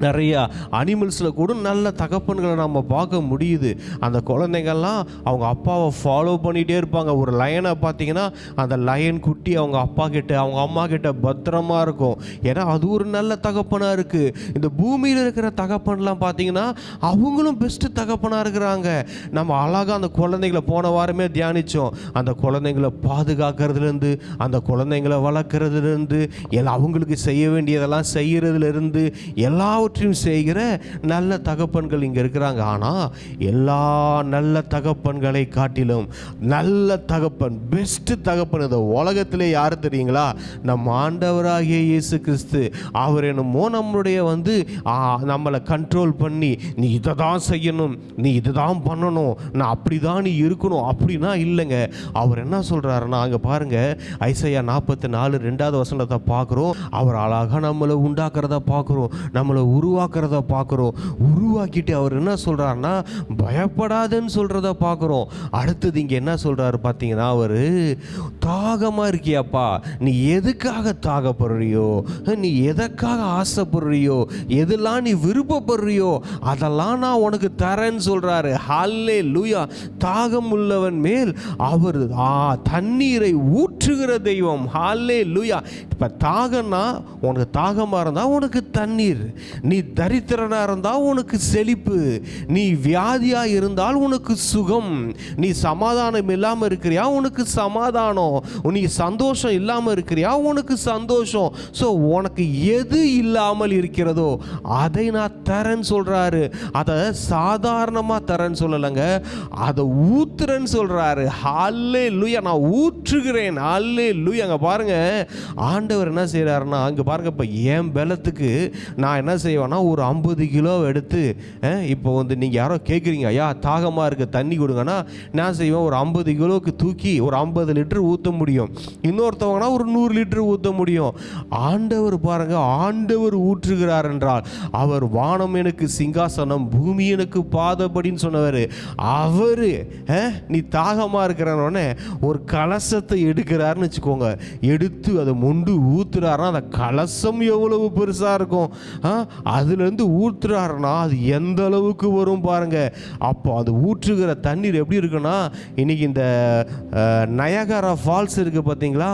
S2: நிறையா அனிமல்ஸில் கூட நல்ல தகப்பன்களை நம்ம பார்க்க முடியுது. அந்த குழந்தைங்கள்லாம் அவங்க அப்பாவை ஃபாலோ பண்ணிகிட்டே இருப்பாங்க. ஒரு லயனை பார்த்தீங்கன்னா அந்த லயன் குட்டி அவங்க அப்பா கிட்ட அவங்க அம்மா கிட்ட பத்திரமா இருக்கும். ஏன்னா அது ஒரு நல்ல தகப்பனாக இருக்குது. இந்த பூமியில் இருக்கிற தகப்பன்லாம் பார்த்தீங்கன்னா அவங்களும் பெஸ்ட்டு தகப்பனாக இருக்கிறாங்க. நம்ம அழகாக அந்த குழந்தைங்களை போன வாரமே தியானித்தோம். அந்த குழந்தைங்களை பாதுகாக்கிறதுலேருந்து, அந்த குழந்தைங்களை வளர்க்குறதுலேருந்து, அவங்களுக்கு செய்ய வேண்டியதெல்லாம் செய்கிறதுலேருந்து எல்லா எல்லாவற்றையும் செய்கிற நல்ல தகப்பன்கள் இங்கே இருக்கிறாங்க. ஆனால் எல்லா நல்ல தகப்பன்களை காட்டிலும் நல்ல தகப்பன், பெஸ்ட் தகப்பன் இந்த உலகத்திலே யார் தெரியுங்களா? நம்ம ஆண்டவராகிய இயேசு கிறிஸ்து. அவர் என்னமோ நம்மளுடைய நம்மளை கண்ட்ரோல் பண்ணி நீ இதை தான் செய்யணும், நீ இதை தான் பண்ணணும், நான் அப்படி தான் நீ இருக்கணும் அப்படின்னா இல்லைங்க. அவர் என்ன சொல்கிறாருன்னா, அங்கே பாருங்கள், ஐசையா 44:2 பார்க்குறோம். அவர் அழகாக நம்மளை உண்டாக்குறத பார்க்குறோம், நம்மளை உருவாக்குறத பார்க்குறோம். உருவாக்கிட்டு அவர் என்ன சொல்கிறாருன்னா, பயப்படாதுன்னு சொல்கிறத பார்க்குறோம். அடுத்தது இங்கே என்ன சொல்கிறாரு பார்த்தீங்கன்னா, அவர் தாகமாக இருக்கியாப்பா, நீ எதுக்காக தாகப்படுறியோ, நீ எதற்காக ஆசைப்படுறியோ, எதெல்லாம் நீ விருப்பப்படுறியோ அதெல்லாம் நான் உனக்கு தரேன்னு சொல்கிறாரு. ஹல்லேலூயா. தாகம் உள்ளவன் மேல் அவர் தண்ணீரை ஊற்றுகிற தெய்வம். ஹல்லேலூயா. இப்போ தாகம்னா, உனக்கு தாகமாக இருந்தால் உனக்கு தண்ணீர், நீ தரித்திரனாக இருந்தால் உனக்கு செழிப்பு, நீ வியாதியாக இருந்தால் உனக்கு சுகம், நீ சமாதானம் இல்லாமல் இருக்கிறியா உனக்கு சமாதானம், நீ சந்தோஷம் இல்லாமல் இருக்கிறியா உனக்கு சந்தோஷம். ஸோ உனக்கு எது இல்லாமல் இருக்கிறதோ அதை நான் தரேன்னு சொல்கிறாரு. அதை சாதாரணமாக தரேன்னு சொல்லலைங்க, அதை ஊத்துறேன்னு சொல்கிறாரு. ஹல்லேலூயா. நான் ஊற்றுகிறேன். ஹல்லேலூயா. அங்கே பாருங்கள், ஆண்டவர் என்ன செய்கிறாருன்னா, அங்கே பாருங்கள், இப்போ என் பலத்துக்கு நான் என்ன செய்வேன்னா, ஒரு 50 கிலோ எடுத்து, இப்போ நீங்கள் யாரோ கேட்குறீங்க, ஐயா தாகமாக இருக்குது தண்ணி கொடுங்கன்னா, நான் செய்வேன் ஒரு 50 கிலோவுக்கு தூக்கி ஒரு 50 லிட்டர் ஊற்ற முடியும். இன்னொருத்தவங்கன்னா ஒரு 100 லிட்டர் ஊற்ற முடியும். ஆண்டவர் பாருங்கள், ஆண்டவர் ஊற்றுகிறார் என்றால் அவர் வானம் எனக்கு சிங்காசனம், பூமி எனக்கு பாதபடின்னு சொன்னவர். அவர் நீ தாகமாக இருக்கிறவனே ஒரு கலசத்தை எடுக்கிறாருன்னு வச்சுக்கோங்க, எடுத்து அதை மொண்டு ஊற்றுறாருன்னா அந்த கலசம் எவ்வளவு பெருசாக இருக்கும். அதுலேருந்து ஊற்றுறாருன்னா அது எந்த அளவுக்கு வரும் பாருங்க. அப்போ அது ஊற்றுகிற தண்ணீர் எப்படி இருக்குன்னா, இன்னைக்கு இந்த நயகரா ஃபால்ஸ் இருக்குது பார்த்தீங்களா,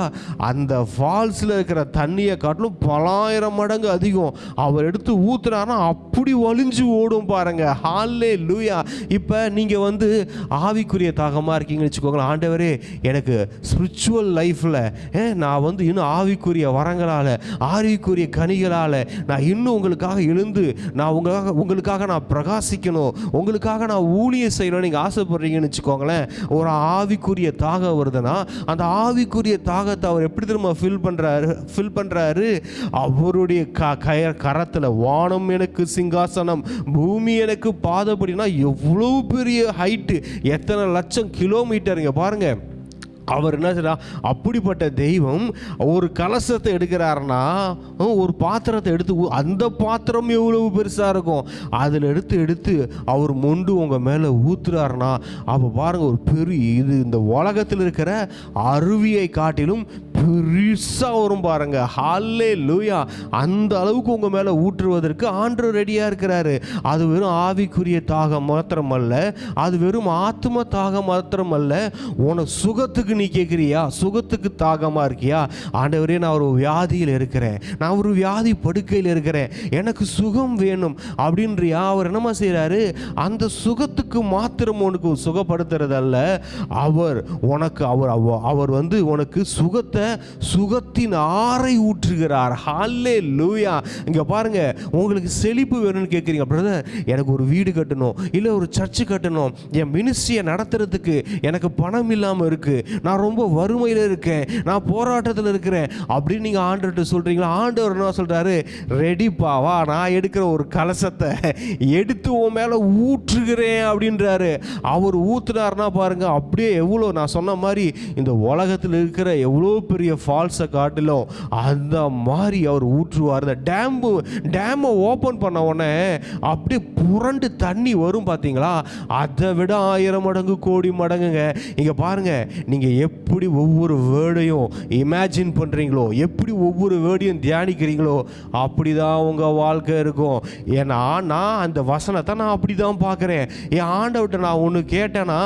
S2: அந்த ஃபால்ஸில் இருக்கிற தண்ணியை காட்டிலும் பலாயிரம் மடங்கு அதிகம். அவர் எடுத்து ஊற்றுறாருன்னா அப்படி வலிஞ்சு ஓடும் பாருங்க. ஹல்லேலூயா. இப்போ நீங்கள் ஆவிக்குரிய தாகமாக இருக்கீங்கன்னு வச்சுக்கோங்களேன், ஆண்டவரே எனக்கு ஸ்பிரிச்சுவல் லைஃப்பில் நான் இன்னும் ஆவிக்குரிய வரங்களால், ஆவிக்குரிய கனிகளால் நான் இன்னும் உங்களுக்காக எழுந்து நான் உங்களுக்காக நான் பிரகாசிக்கணும், உங்களுக்காக நான் ஊழியம் செய்யணும் நீங்கள் ஆசைப்படுறீங்கன்னு வச்சுக்கோங்களேன். ஒரு ஆவிக்குரிய தாகம் வருதுன்னா அந்த ஆவிக்குரிய தாகத்தை அவர் எப்படி திரும்ப ஃபில் பண்ணுறாரு? அவருடைய கரத்தில் வானம் எனக்கு சிங்காசனம், பூமி எனக்கு பாதபடினா எவ்வளோ பெரிய ஹைட்டு, எத்தனை லட்சம் கிலோமீட்டருங்க பாருங்க. அவர் என்ன செய்யறா, அப்படிப்பட்ட தெய்வம் ஒரு கலசத்தை எடுக்கிறாருன்னா, ஒரு பாத்திரத்தை எடுத்து, அந்த பாத்திரம் எவ்வளவு பெருசாக இருக்கும், அதில் எடுத்து அவர் மொண்டு உங்கள் மேலே ஊற்றுறாருன்னா அப்போ பாருங்கள், ஒரு பெரிய இது இந்த உலகத்தில் இருக்கிற அருவியை காட்டிலும் பெருசாக வரும் பாருங்க. ஹல்லேலூயா. அந்த அளவுக்கு உங்கள் மேலே ஊற்றுவதற்கு ஆண்டவர் ரெடியாக இருக்கிறாரு. அது வெறும் ஆவிக்குரிய தாகம் மாத்திரமல்ல, அது வெறும் ஆத்ம தாகம் மாத்திரமல்ல, உன சுகத்துக்கு நீ கேட்குறியா, சுகத்துக்கு தாகமாக இருக்கியா, ஆண்டவரே நான் ஒரு வியாதியில் இருக்கிறேன், நான் ஒரு வியாதி படுக்கையில் இருக்கிறேன், எனக்கு சுகம் வேணும் அப்படின்றியா, அவர் என்னமா செய்கிறாரு, அந்த சுகத்துக்கு மாத்திரம் உனக்கு சுகப்படுத்துறதல்ல, அவர் உனக்கு அவர் உனக்கு சுகத்தின் ஆறை ஊற்றுகிறார். ஹல்லேலூயா. இங்க பாருங்க, உங்களுக்கு செழிப்பு வேணும்னு கேட்குறீங்க, பிரதர் எனக்கு ஒரு வீடு கட்டணும், இல்லை ஒரு சர்ச்சு கட்டணும், என் மினிஸ்ட்ரியை நடத்துறதுக்கு எனக்கு பணம் இல்லாமல் இருக்கு, நான் ரொம்ப வறுமையில் இருக்கேன், நான் போராட்டத்தில் இருக்கிறேன் அப்படின்னு நீங்கள் ஆண்டவர்கிட்ட சொல்கிறீங்களா? ஆண்டவர் என்ன சொல்கிறாரு, ரெடிப்பாவா, நான் எடுக்கிற ஒரு கலசத்தை எடுத்து உன் மேலே ஊற்றுகிறேன் அப்படின்றாரு. அவர் ஊற்றுனாருன்னா பாருங்க, அப்படியே எவ்வளோ நான் சொன்ன மாதிரி இந்த உலகத்தில் இருக்கிற எவ்வளோ பெரிய ஃபால்ஸை காட்டிலும் அந்த மாதிரி அவர் ஊற்றுவார். இந்த டேமை ஓப்பன் பண்ண உடனே அப்படியே புரண்டு தண்ணி வரும் பார்த்தீங்களா, அதை விட 1000 மடங்கு கோடி மடங்குங்க. இங்கே பாருங்க, நீங்கள் எப்படி ஒவ்வொரு வேர்டையும் இமேஜின் பண்ணுறீங்களோ, எப்படி ஒவ்வொரு வேர்டையும் தியானிக்கிறீங்களோ, அப்படி தான் உங்கள் வாழ்க்கை இருக்கும். ஏன்னா நான் அந்த வசனத்தை நான் அப்படி தான் பார்க்குறேன். என் ஆண்டவர்கிட்ட நான் ஒன்று கேட்டேன்னா,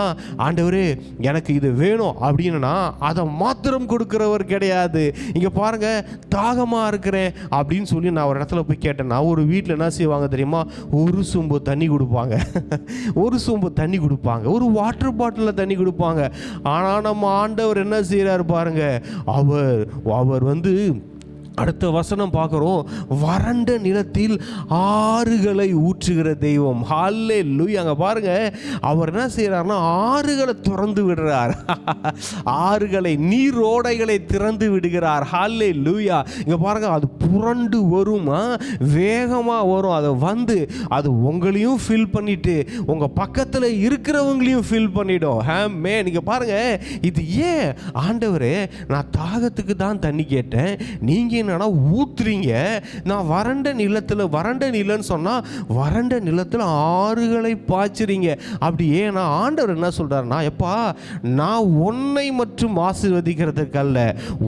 S2: ஆண்டவரே எனக்கு இது வேணும் அப்படின்னா அதை மாத்திரம் கொடுக்குறவர் கிடையாது. இங்கே பாருங்க, தாகமாக இருக்கிறேன் அப்படின்னு சொல்லி நான் ஒரு இடத்துல போய் கேட்டேன்னா, ஒரு வீட்டில் என்ன செய்வாங்க தெரியுமா, ஒரு சொம்பு தண்ணி கொடுப்பாங்க, ஒரு சொம்பு தண்ணி கொடுப்பாங்க, ஒரு வாட்டர் பாட்டிலில் தண்ணி கொடுப்பாங்க. ஆனால் நம்ம ஆண்டவர் என்ன செய்கிறார் பாருங்க, அவர் அடுத்த வசனம் பார்க்குறோம், வறண்ட நிலத்தில் ஆறுகளை ஊற்றுகிற தெய்வம். ஹல்லேலூயா. அங்கே பாருங்க, அவர் என்ன செய்கிறார்னா ஆறுகளை திறந்து விடுறார். ஆறுகளை, நீரோடைகளை திறந்து விடுகிறார். ஹல்லேலூயா. இங்கே பாருங்க, அது புரண்டு வரும், வேகமாக வரும். அதை வந்து அது உங்களையும் ஃபில் பண்ணிட்டு உங்கள் பக்கத்தில் இருக்கிறவங்களையும் ஃபில் பண்ணிடும். ஹே, நீங்கள் பாருங்க, இது ஏன் ஆண்டவரே, நான் தாகத்துக்கு தான் தண்ணி கேட்டேன், நீங்கள் என்னன்னா ஊத்துறீங்க. நான் வறண்ட நிலன்னு சொன்னால் வறண்ட நிலத்தில் ஆறுகளை பாய்ச்சுறீங்க. அப்படி ஏன்னா ஆண்டவர் என்ன சொல்கிறாருன்னா, எப்பா நான் உன்னை மற்றும் ஆசீர்வதிக்கிறதுக்கல்ல,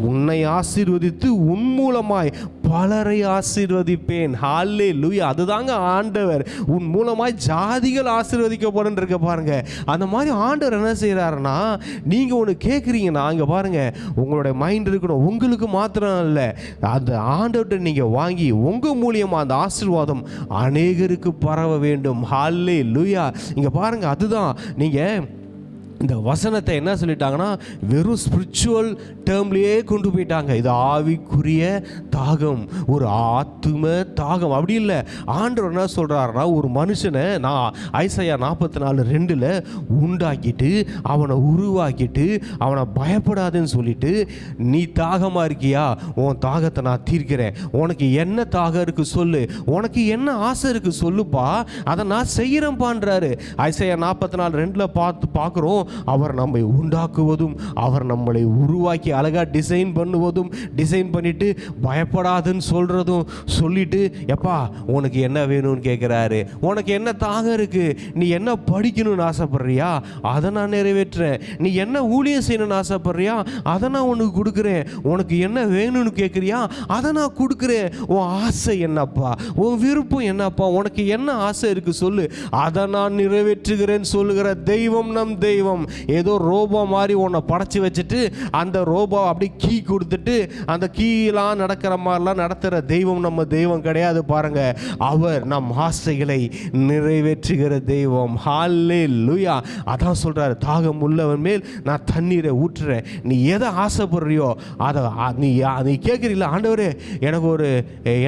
S2: உன்னை ஆசீர்வதித்து உன் மூலமாய் பலரை ஆசீர்வதிப்பேன். ஹல்லேலூயா. அதுதாங்க ஆண்டவர். உன் மூலமாய் ஜாதிகள் ஆசீர்வதிக்கப்படும் இருக்க பாருங்க. அந்த மாதிரி ஆண்டவர் என்ன செய்கிறாருன்னா, நீங்கள் ஒன்று கேட்குறீங்கன்னா இங்கே பாருங்க, உங்களுடைய மைண்ட் இருக்கணும், உங்களுக்கு மாத்திரம் இல்லை, அந்த ஆண்டவர்கிட்ட நீங்கள் வாங்கி உங்கள் மூலியமாக அந்த ஆசீர்வாதம் அநேகருக்கு பரவ வேண்டும். ஹல்லேலூயா. இங்கே பாருங்க, அதுதான் நீங்கள் இந்த வசனத்தை என்ன சொல்லிட்டாங்கன்னா, வெறும் ஸ்பிரிச்சுவல் டேர்ம்லேயே கொண்டு போயிட்டாங்க. இது ஆவிக்குரிய தாகம், ஒரு ஆத்தும தாகம். அப்படி இல்லை. ஆண்டவர் என்ன சொல்கிறாருன்னா, ஒரு மனுஷனை நான் ஐசையா 44:2 உண்டாக்கிட்டு அவனை உருவாக்கிட்டு அவனை பயப்படாதுன்னு சொல்லிட்டு, நீ தாகமாக இருக்கியா, உன் தாகத்தை நான் தீர்க்கிறேன், உனக்கு என்ன தாகம் இருக்கு சொல்லு, உனக்கு என்ன ஆசை இருக்கு சொல்லுப்பா, அதை நான் செய்கிறேன்பான்றாரு. ஐசையா 44:2 பார்க்குறோம், அவர் நம்மை உண்டாக்குவதும் அவர் நம்மளை உருவாக்கி அழகாக டிசைன் பண்ணுவதும், டிசைன் பண்ணிட்டு பயப்படாதுன்னு சொல்கிறதும், சொல்லிட்டு எப்பா உனக்கு என்ன வேணும்னு கேட்குறாரு. உனக்கு என்ன தாகம் இருக்குது, நீ என்ன படிக்கணும்னு ஆசைப்படுறியா, அதை நான் நிறைவேற்றுறேன். நீ என்ன ஊழியம் செய்யணும்னு ஆசைப்படுறியா, அதை நான் உனக்கு கொடுக்குறேன். உனக்கு என்ன வேணும்னு கேட்குறியா, அதை நான் கொடுக்குறேன். உன் ஆசை என்னப்பா, உன் விருப்பம் என்னப்பா, உனக்கு என்ன ஆசை இருக்குது சொல்லு, அதை நான் நிறைவேற்றுகிறேன்னு சொல்லுகிற தெய்வம் நம் தெய்வம். ஏதோ ரோபோ மாதிரி உன்னை படைச்சி வச்சுட்டு அந்த ரோபோ அப்படி கீ கொடுத்துட்டு அந்த கீழாம் நடக்கிற மாதிரிலாம் நடத்துகிற தெய்வம் நம்ம தெய்வம் கிடையாது பாருங்க. அவர் நம் ஆசைகளை நிறைவேற்றுகிற தெய்வம். ஹல்லேலூயா. அதான் சொல்றாரு, தாகம் உள்ளவன் மேல் நான் தண்ணீரை ஊற்றுறேன். நீ எதை ஆசைப்படுறியோ அதை நீ கேட்குறீங்களா, ஆண்டவரே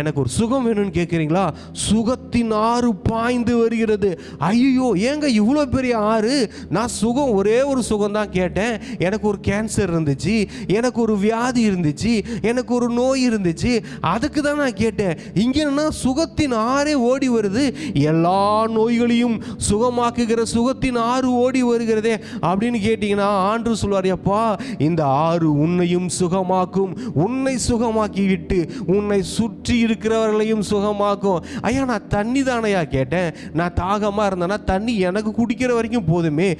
S2: எனக்கு ஒரு சுகம் வேணும்னு கேட்குறீங்களா, சுகத்தின் ஆறு பாய்ந்து வருகிறது. ஐயோ ஏங்க இவ்வளோ பெரிய ஆறு, நான் சுகம் ஒரே ஒரு சுகம் தான் கேட்டேன். எனக்கு ஒரு கேன்சர் இருந்துச்சு, எனக்கு ஒரு வியாதி இருந்துச்சு, எனக்கு ஒரு நோய் இருந்துச்சு, அதுக்கு தான் நான் கேட்டேன். இங்கே என்ன சுகத்தின் ஆறே ஓடி வருது, எல்லா நோய்களையும் சுகமாக்குகிற சுகத்தின் ஆறு ஓடி வருகிறதே அப்படின்னு கேட்டீங்கன்னா, ஆண்டு சொல்வார், அப்பா இந்த ஆறு உன்னையும் சுகமாக்கும், உன்னை சுகமாக்கி விட்டு உன்னை சுற்றி இருக்கிறவர்களையும் சுகமாக்கும். ஐயா நான் தண்ணி தானையா கேட்டேன், நான் தாகமாக இருந்தேன்னா தண்ணி எனக்கு குடிக்கிற வரைக்கும் போதுமே,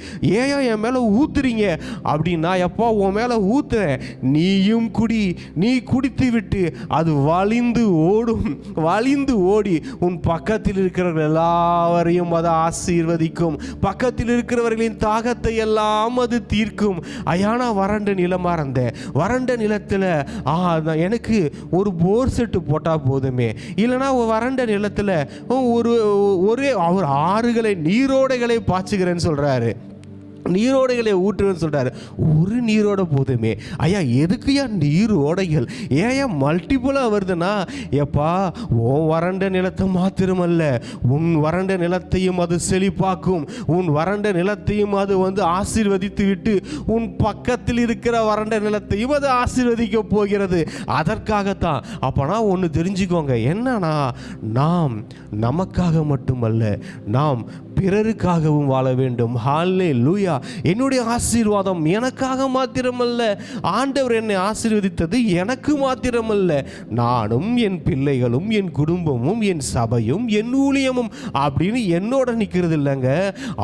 S2: ஏயா என் மேலே ஊத்துறீங்க அப்படின்னா, எப்பா உன் மேலே ஊத்துறேன், நீயும் குடி, நீ குடித்து விட்டு அது வழிந்து ஓடி உன் பக்கத்தில் இருக்கிறவர்கள் எல்லாவரையும் அது ஆசீர்வதிக்கும், பக்கத்தில் இருக்கிறவர்களின் தாகத்தை எல்லாம் அது தீர்க்கும். ஐயா நான் வறண்ட நிலமாக இருந்தேன், வறண்ட நிலத்தில் எனக்கு ஒரு போர் செட்டு போட்டால் போதுமே, இல்லைனா வறண்ட நிலத்தில் ஒரே அவர் ஆறுகளை நீரோடைகளை பாய்ச்சுகிறேன்னு சொல்கிறாரு, நீரோடைகளை ஊற்றுவேன்னு சொல்கிறாரு. ஒரு நீரோடை போதுமே. ஐயா எதுக்குயா நீரோடைகள், ஏன் மல்டிபிளாக வருதுன்னா, எப்பா உன் வறண்ட நிலத்தை மாத்திரமல்ல, உன் வறண்ட நிலத்தையும் அது செழிப்பாக்கும், உன் வறண்ட நிலத்தையும் அது ஆசீர்வதித்து விட்டு உன் பக்கத்தில் இருக்கிற வறண்ட நிலத்தையும் அது ஆசீர்வதிக்க போகிறது. அதற்காகத்தான். அப்போனா ஒன்று தெரிஞ்சுக்கோங்க, என்னன்னா நாம் நமக்காக மட்டுமல்ல, நாம் பிறருக்காகவும் வாழ வேண்டும். ஹல்லேலூயா. என்னுடைய ஆசீர்வாதம் எனக்காக மாத்திரமல்ல, ஆண்டவர் என்னை ஆசீர்வதித்தது எனக்கு மாத்திரமல்ல, நானும் என் பிள்ளைகளும் என் குடும்பமும் என் சபையும் என் ஊழியமும் அப்படின்னு என்னோட நிற்கிறது இல்லைங்க.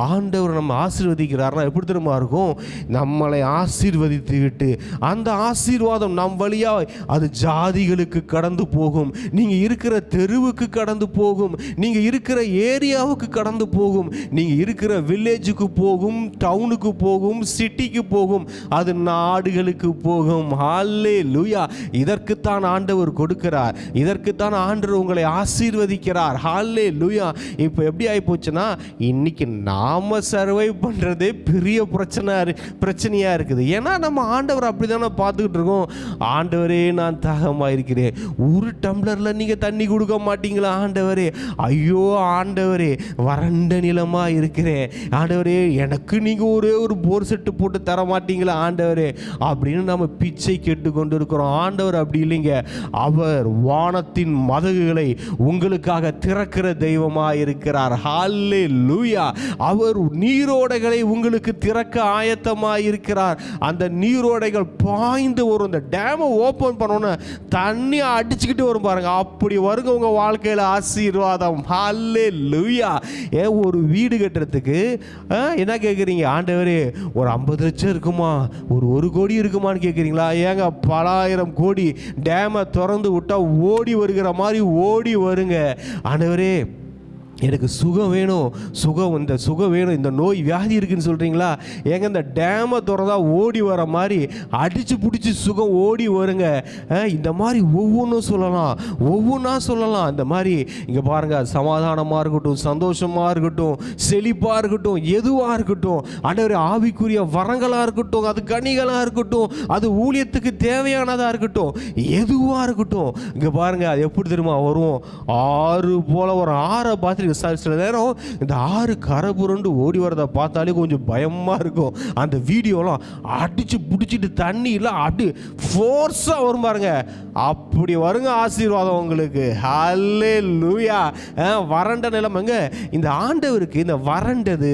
S2: ஆண்டவர் நம்ம ஆசீர்வதிக்கிறார்னா எப்படி தெரியுமா இருக்கும், நம்மளை ஆசீர்வதித்து விட்டு அந்த ஆசீர்வாதம் நம் வழியாக அது ஜாதிகளுக்கு கடந்து போகும், நீங்கள் இருக்கிற தெருவுக்கு கடந்து போகும், நீங்கள் இருக்கிற ஏரியாவுக்கு கடந்து போகும், நீங்கள் இருக்கிற வில்லேஜுக்கு போகும், டவுனுக்கு போகும், சிட்டிக்கு போகும், அது நாடுகளுக்கு போகும். ஹல்லேலூயா. இதற்குத்தான் ஆண்டவர் கொடுக்கிறார், இதற்குத்தான் ஆண்டவர் உங்களை ஆசீர்வதிக்கிறார். ஹல்லேலூயா. இப்போ எப்படி ஆகி போச்சுன்னா, இன்னைக்கு நாம சர்வைவ் பண்ணுறதே பெரிய பிரச்சனையாக இருக்குது. ஏன்னா நம்ம ஆண்டவர் அப்படி தானே பார்த்துக்கிட்டு இருக்கோம். ஆண்டவரே நான் தாகமாக இருக்கிறேன், ஒரு டம்ளரில் நீங்கள் தண்ணி கொடுக்க மாட்டீங்களா ஆண்டவரே? ஐயோ ஆண்டவரே, வறண்ட நிலமாக இருக்கிறேன் ஆண்டவரே, எனக்கு நீங்கள் ஒரே ஒரு போர் செட்டு போட்டு தர மாட்டீங்களா ஆண்டவரே அப்படின்னு நம்ம பிச்சை கேட்டு கொண்டு இருக்கிறோம். ஆண்டவர் அப்படி இல்லைங்க. அவர் வானத்தின் மதகுகளை உங்களுக்காக திறக்கிற தெய்வமாக இருக்கிறார். ஹல்லேலூயா. அவர் நீரோடைகளை உங்களுக்கு திறக்க ஆயத்தமாக இருக்கிறார். அந்த நீரோடைகள் பாய்ந்து வரும். இந்த டேமை ஓப்பன் பண்ணோன்னு தண்ணி அடிச்சுக்கிட்டு வரும் பாருங்க, அப்படி வருங்க உங்க வாழ்க்கையில் ஆசீர்வாதம். ஹல்லேலூயா. ஒரு வீடு கட்டுறதுக்கு என்ன கேட்குறீங்க? ஆண்டவரே ஒரு 50 லட்சம் இருக்குமா, ஒரு 1 கோடி இருக்குமான்னு கேட்குறீங்களா? ஏங்க பலாயிரம் கோடி டேமை திறந்து விட்டா ஓடி வருகிற மாதிரி ஓடி வருங்க. ஆண்டவரே எனக்கு சுகம் வேணும், இந்த சுகம் வேணும், இந்த நோய் வியாதி இருக்குன்னு சொல்கிறீங்களா? ஏங்க இந்த டேமை திறந்தா ஓடி வர மாதிரி அடித்து பிடிச்சி சுகம் ஓடி வருங்க. இந்த மாதிரி ஒவ்வொன்றா சொல்லலாம். இந்த மாதிரி இங்கே பாருங்கள், சமாதானமாக இருக்கட்டும், சந்தோஷமாக இருக்கட்டும், செழிப்பாக இருக்கட்டும், எதுவாக இருக்கட்டும், ஆண்டவரே ஆவிக்குரிய வரங்களாக இருக்கட்டும், அது கனிகளாக இருக்கட்டும், அது ஊழியத்துக்கு தேவையானதாக இருக்கட்டும், எதுவாக இருக்கட்டும், இங்கே பாருங்கள் அது எப்படி தெரியுமா வரும்? ஆறு போல் ஒரு ஆறை பார்த்து சில நேரம் இந்த ஆறு கரை புரண்டு ஓடி வரதை பார்த்தாலே கொஞ்சம் பயமாக இருக்கும். அந்த வீடியோலாம் அடிச்சு பிடிச்சிட்டு தண்ணியில் அடி ஃபோர்ஸாக வரும் பாருங்க, அப்படி வருங்க ஆசீர்வாதம் உங்களுக்கு. ஹல்லேலூயா. வறண்ட நிலைமைங்க. இந்த ஆண்டவருக்கு இந்த வறண்டது,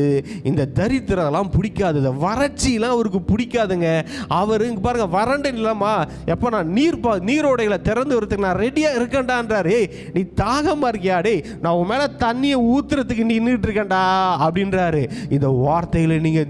S2: இந்த தரித்திரம்லாம் பிடிக்காது, இந்த வறட்சிலாம் அவருக்கு பிடிக்காதுங்க. அவர் இங்கே பாருங்க, வறண்ட நிலமா எப்போ நான் நீரோடைகளை திறந்து வரத்துக்கு நான் ரெடியாக இருக்கேன்டான்றாரு. நீ தாகமாக இருக்கியா? டே நான் உன் மேலே தண்ணியை ஊத்துறதுக்கு நின்றுட்டு இருக்கேன்டா அப்படின்றாரு. இந்த வார்த்தைகளை நீங்க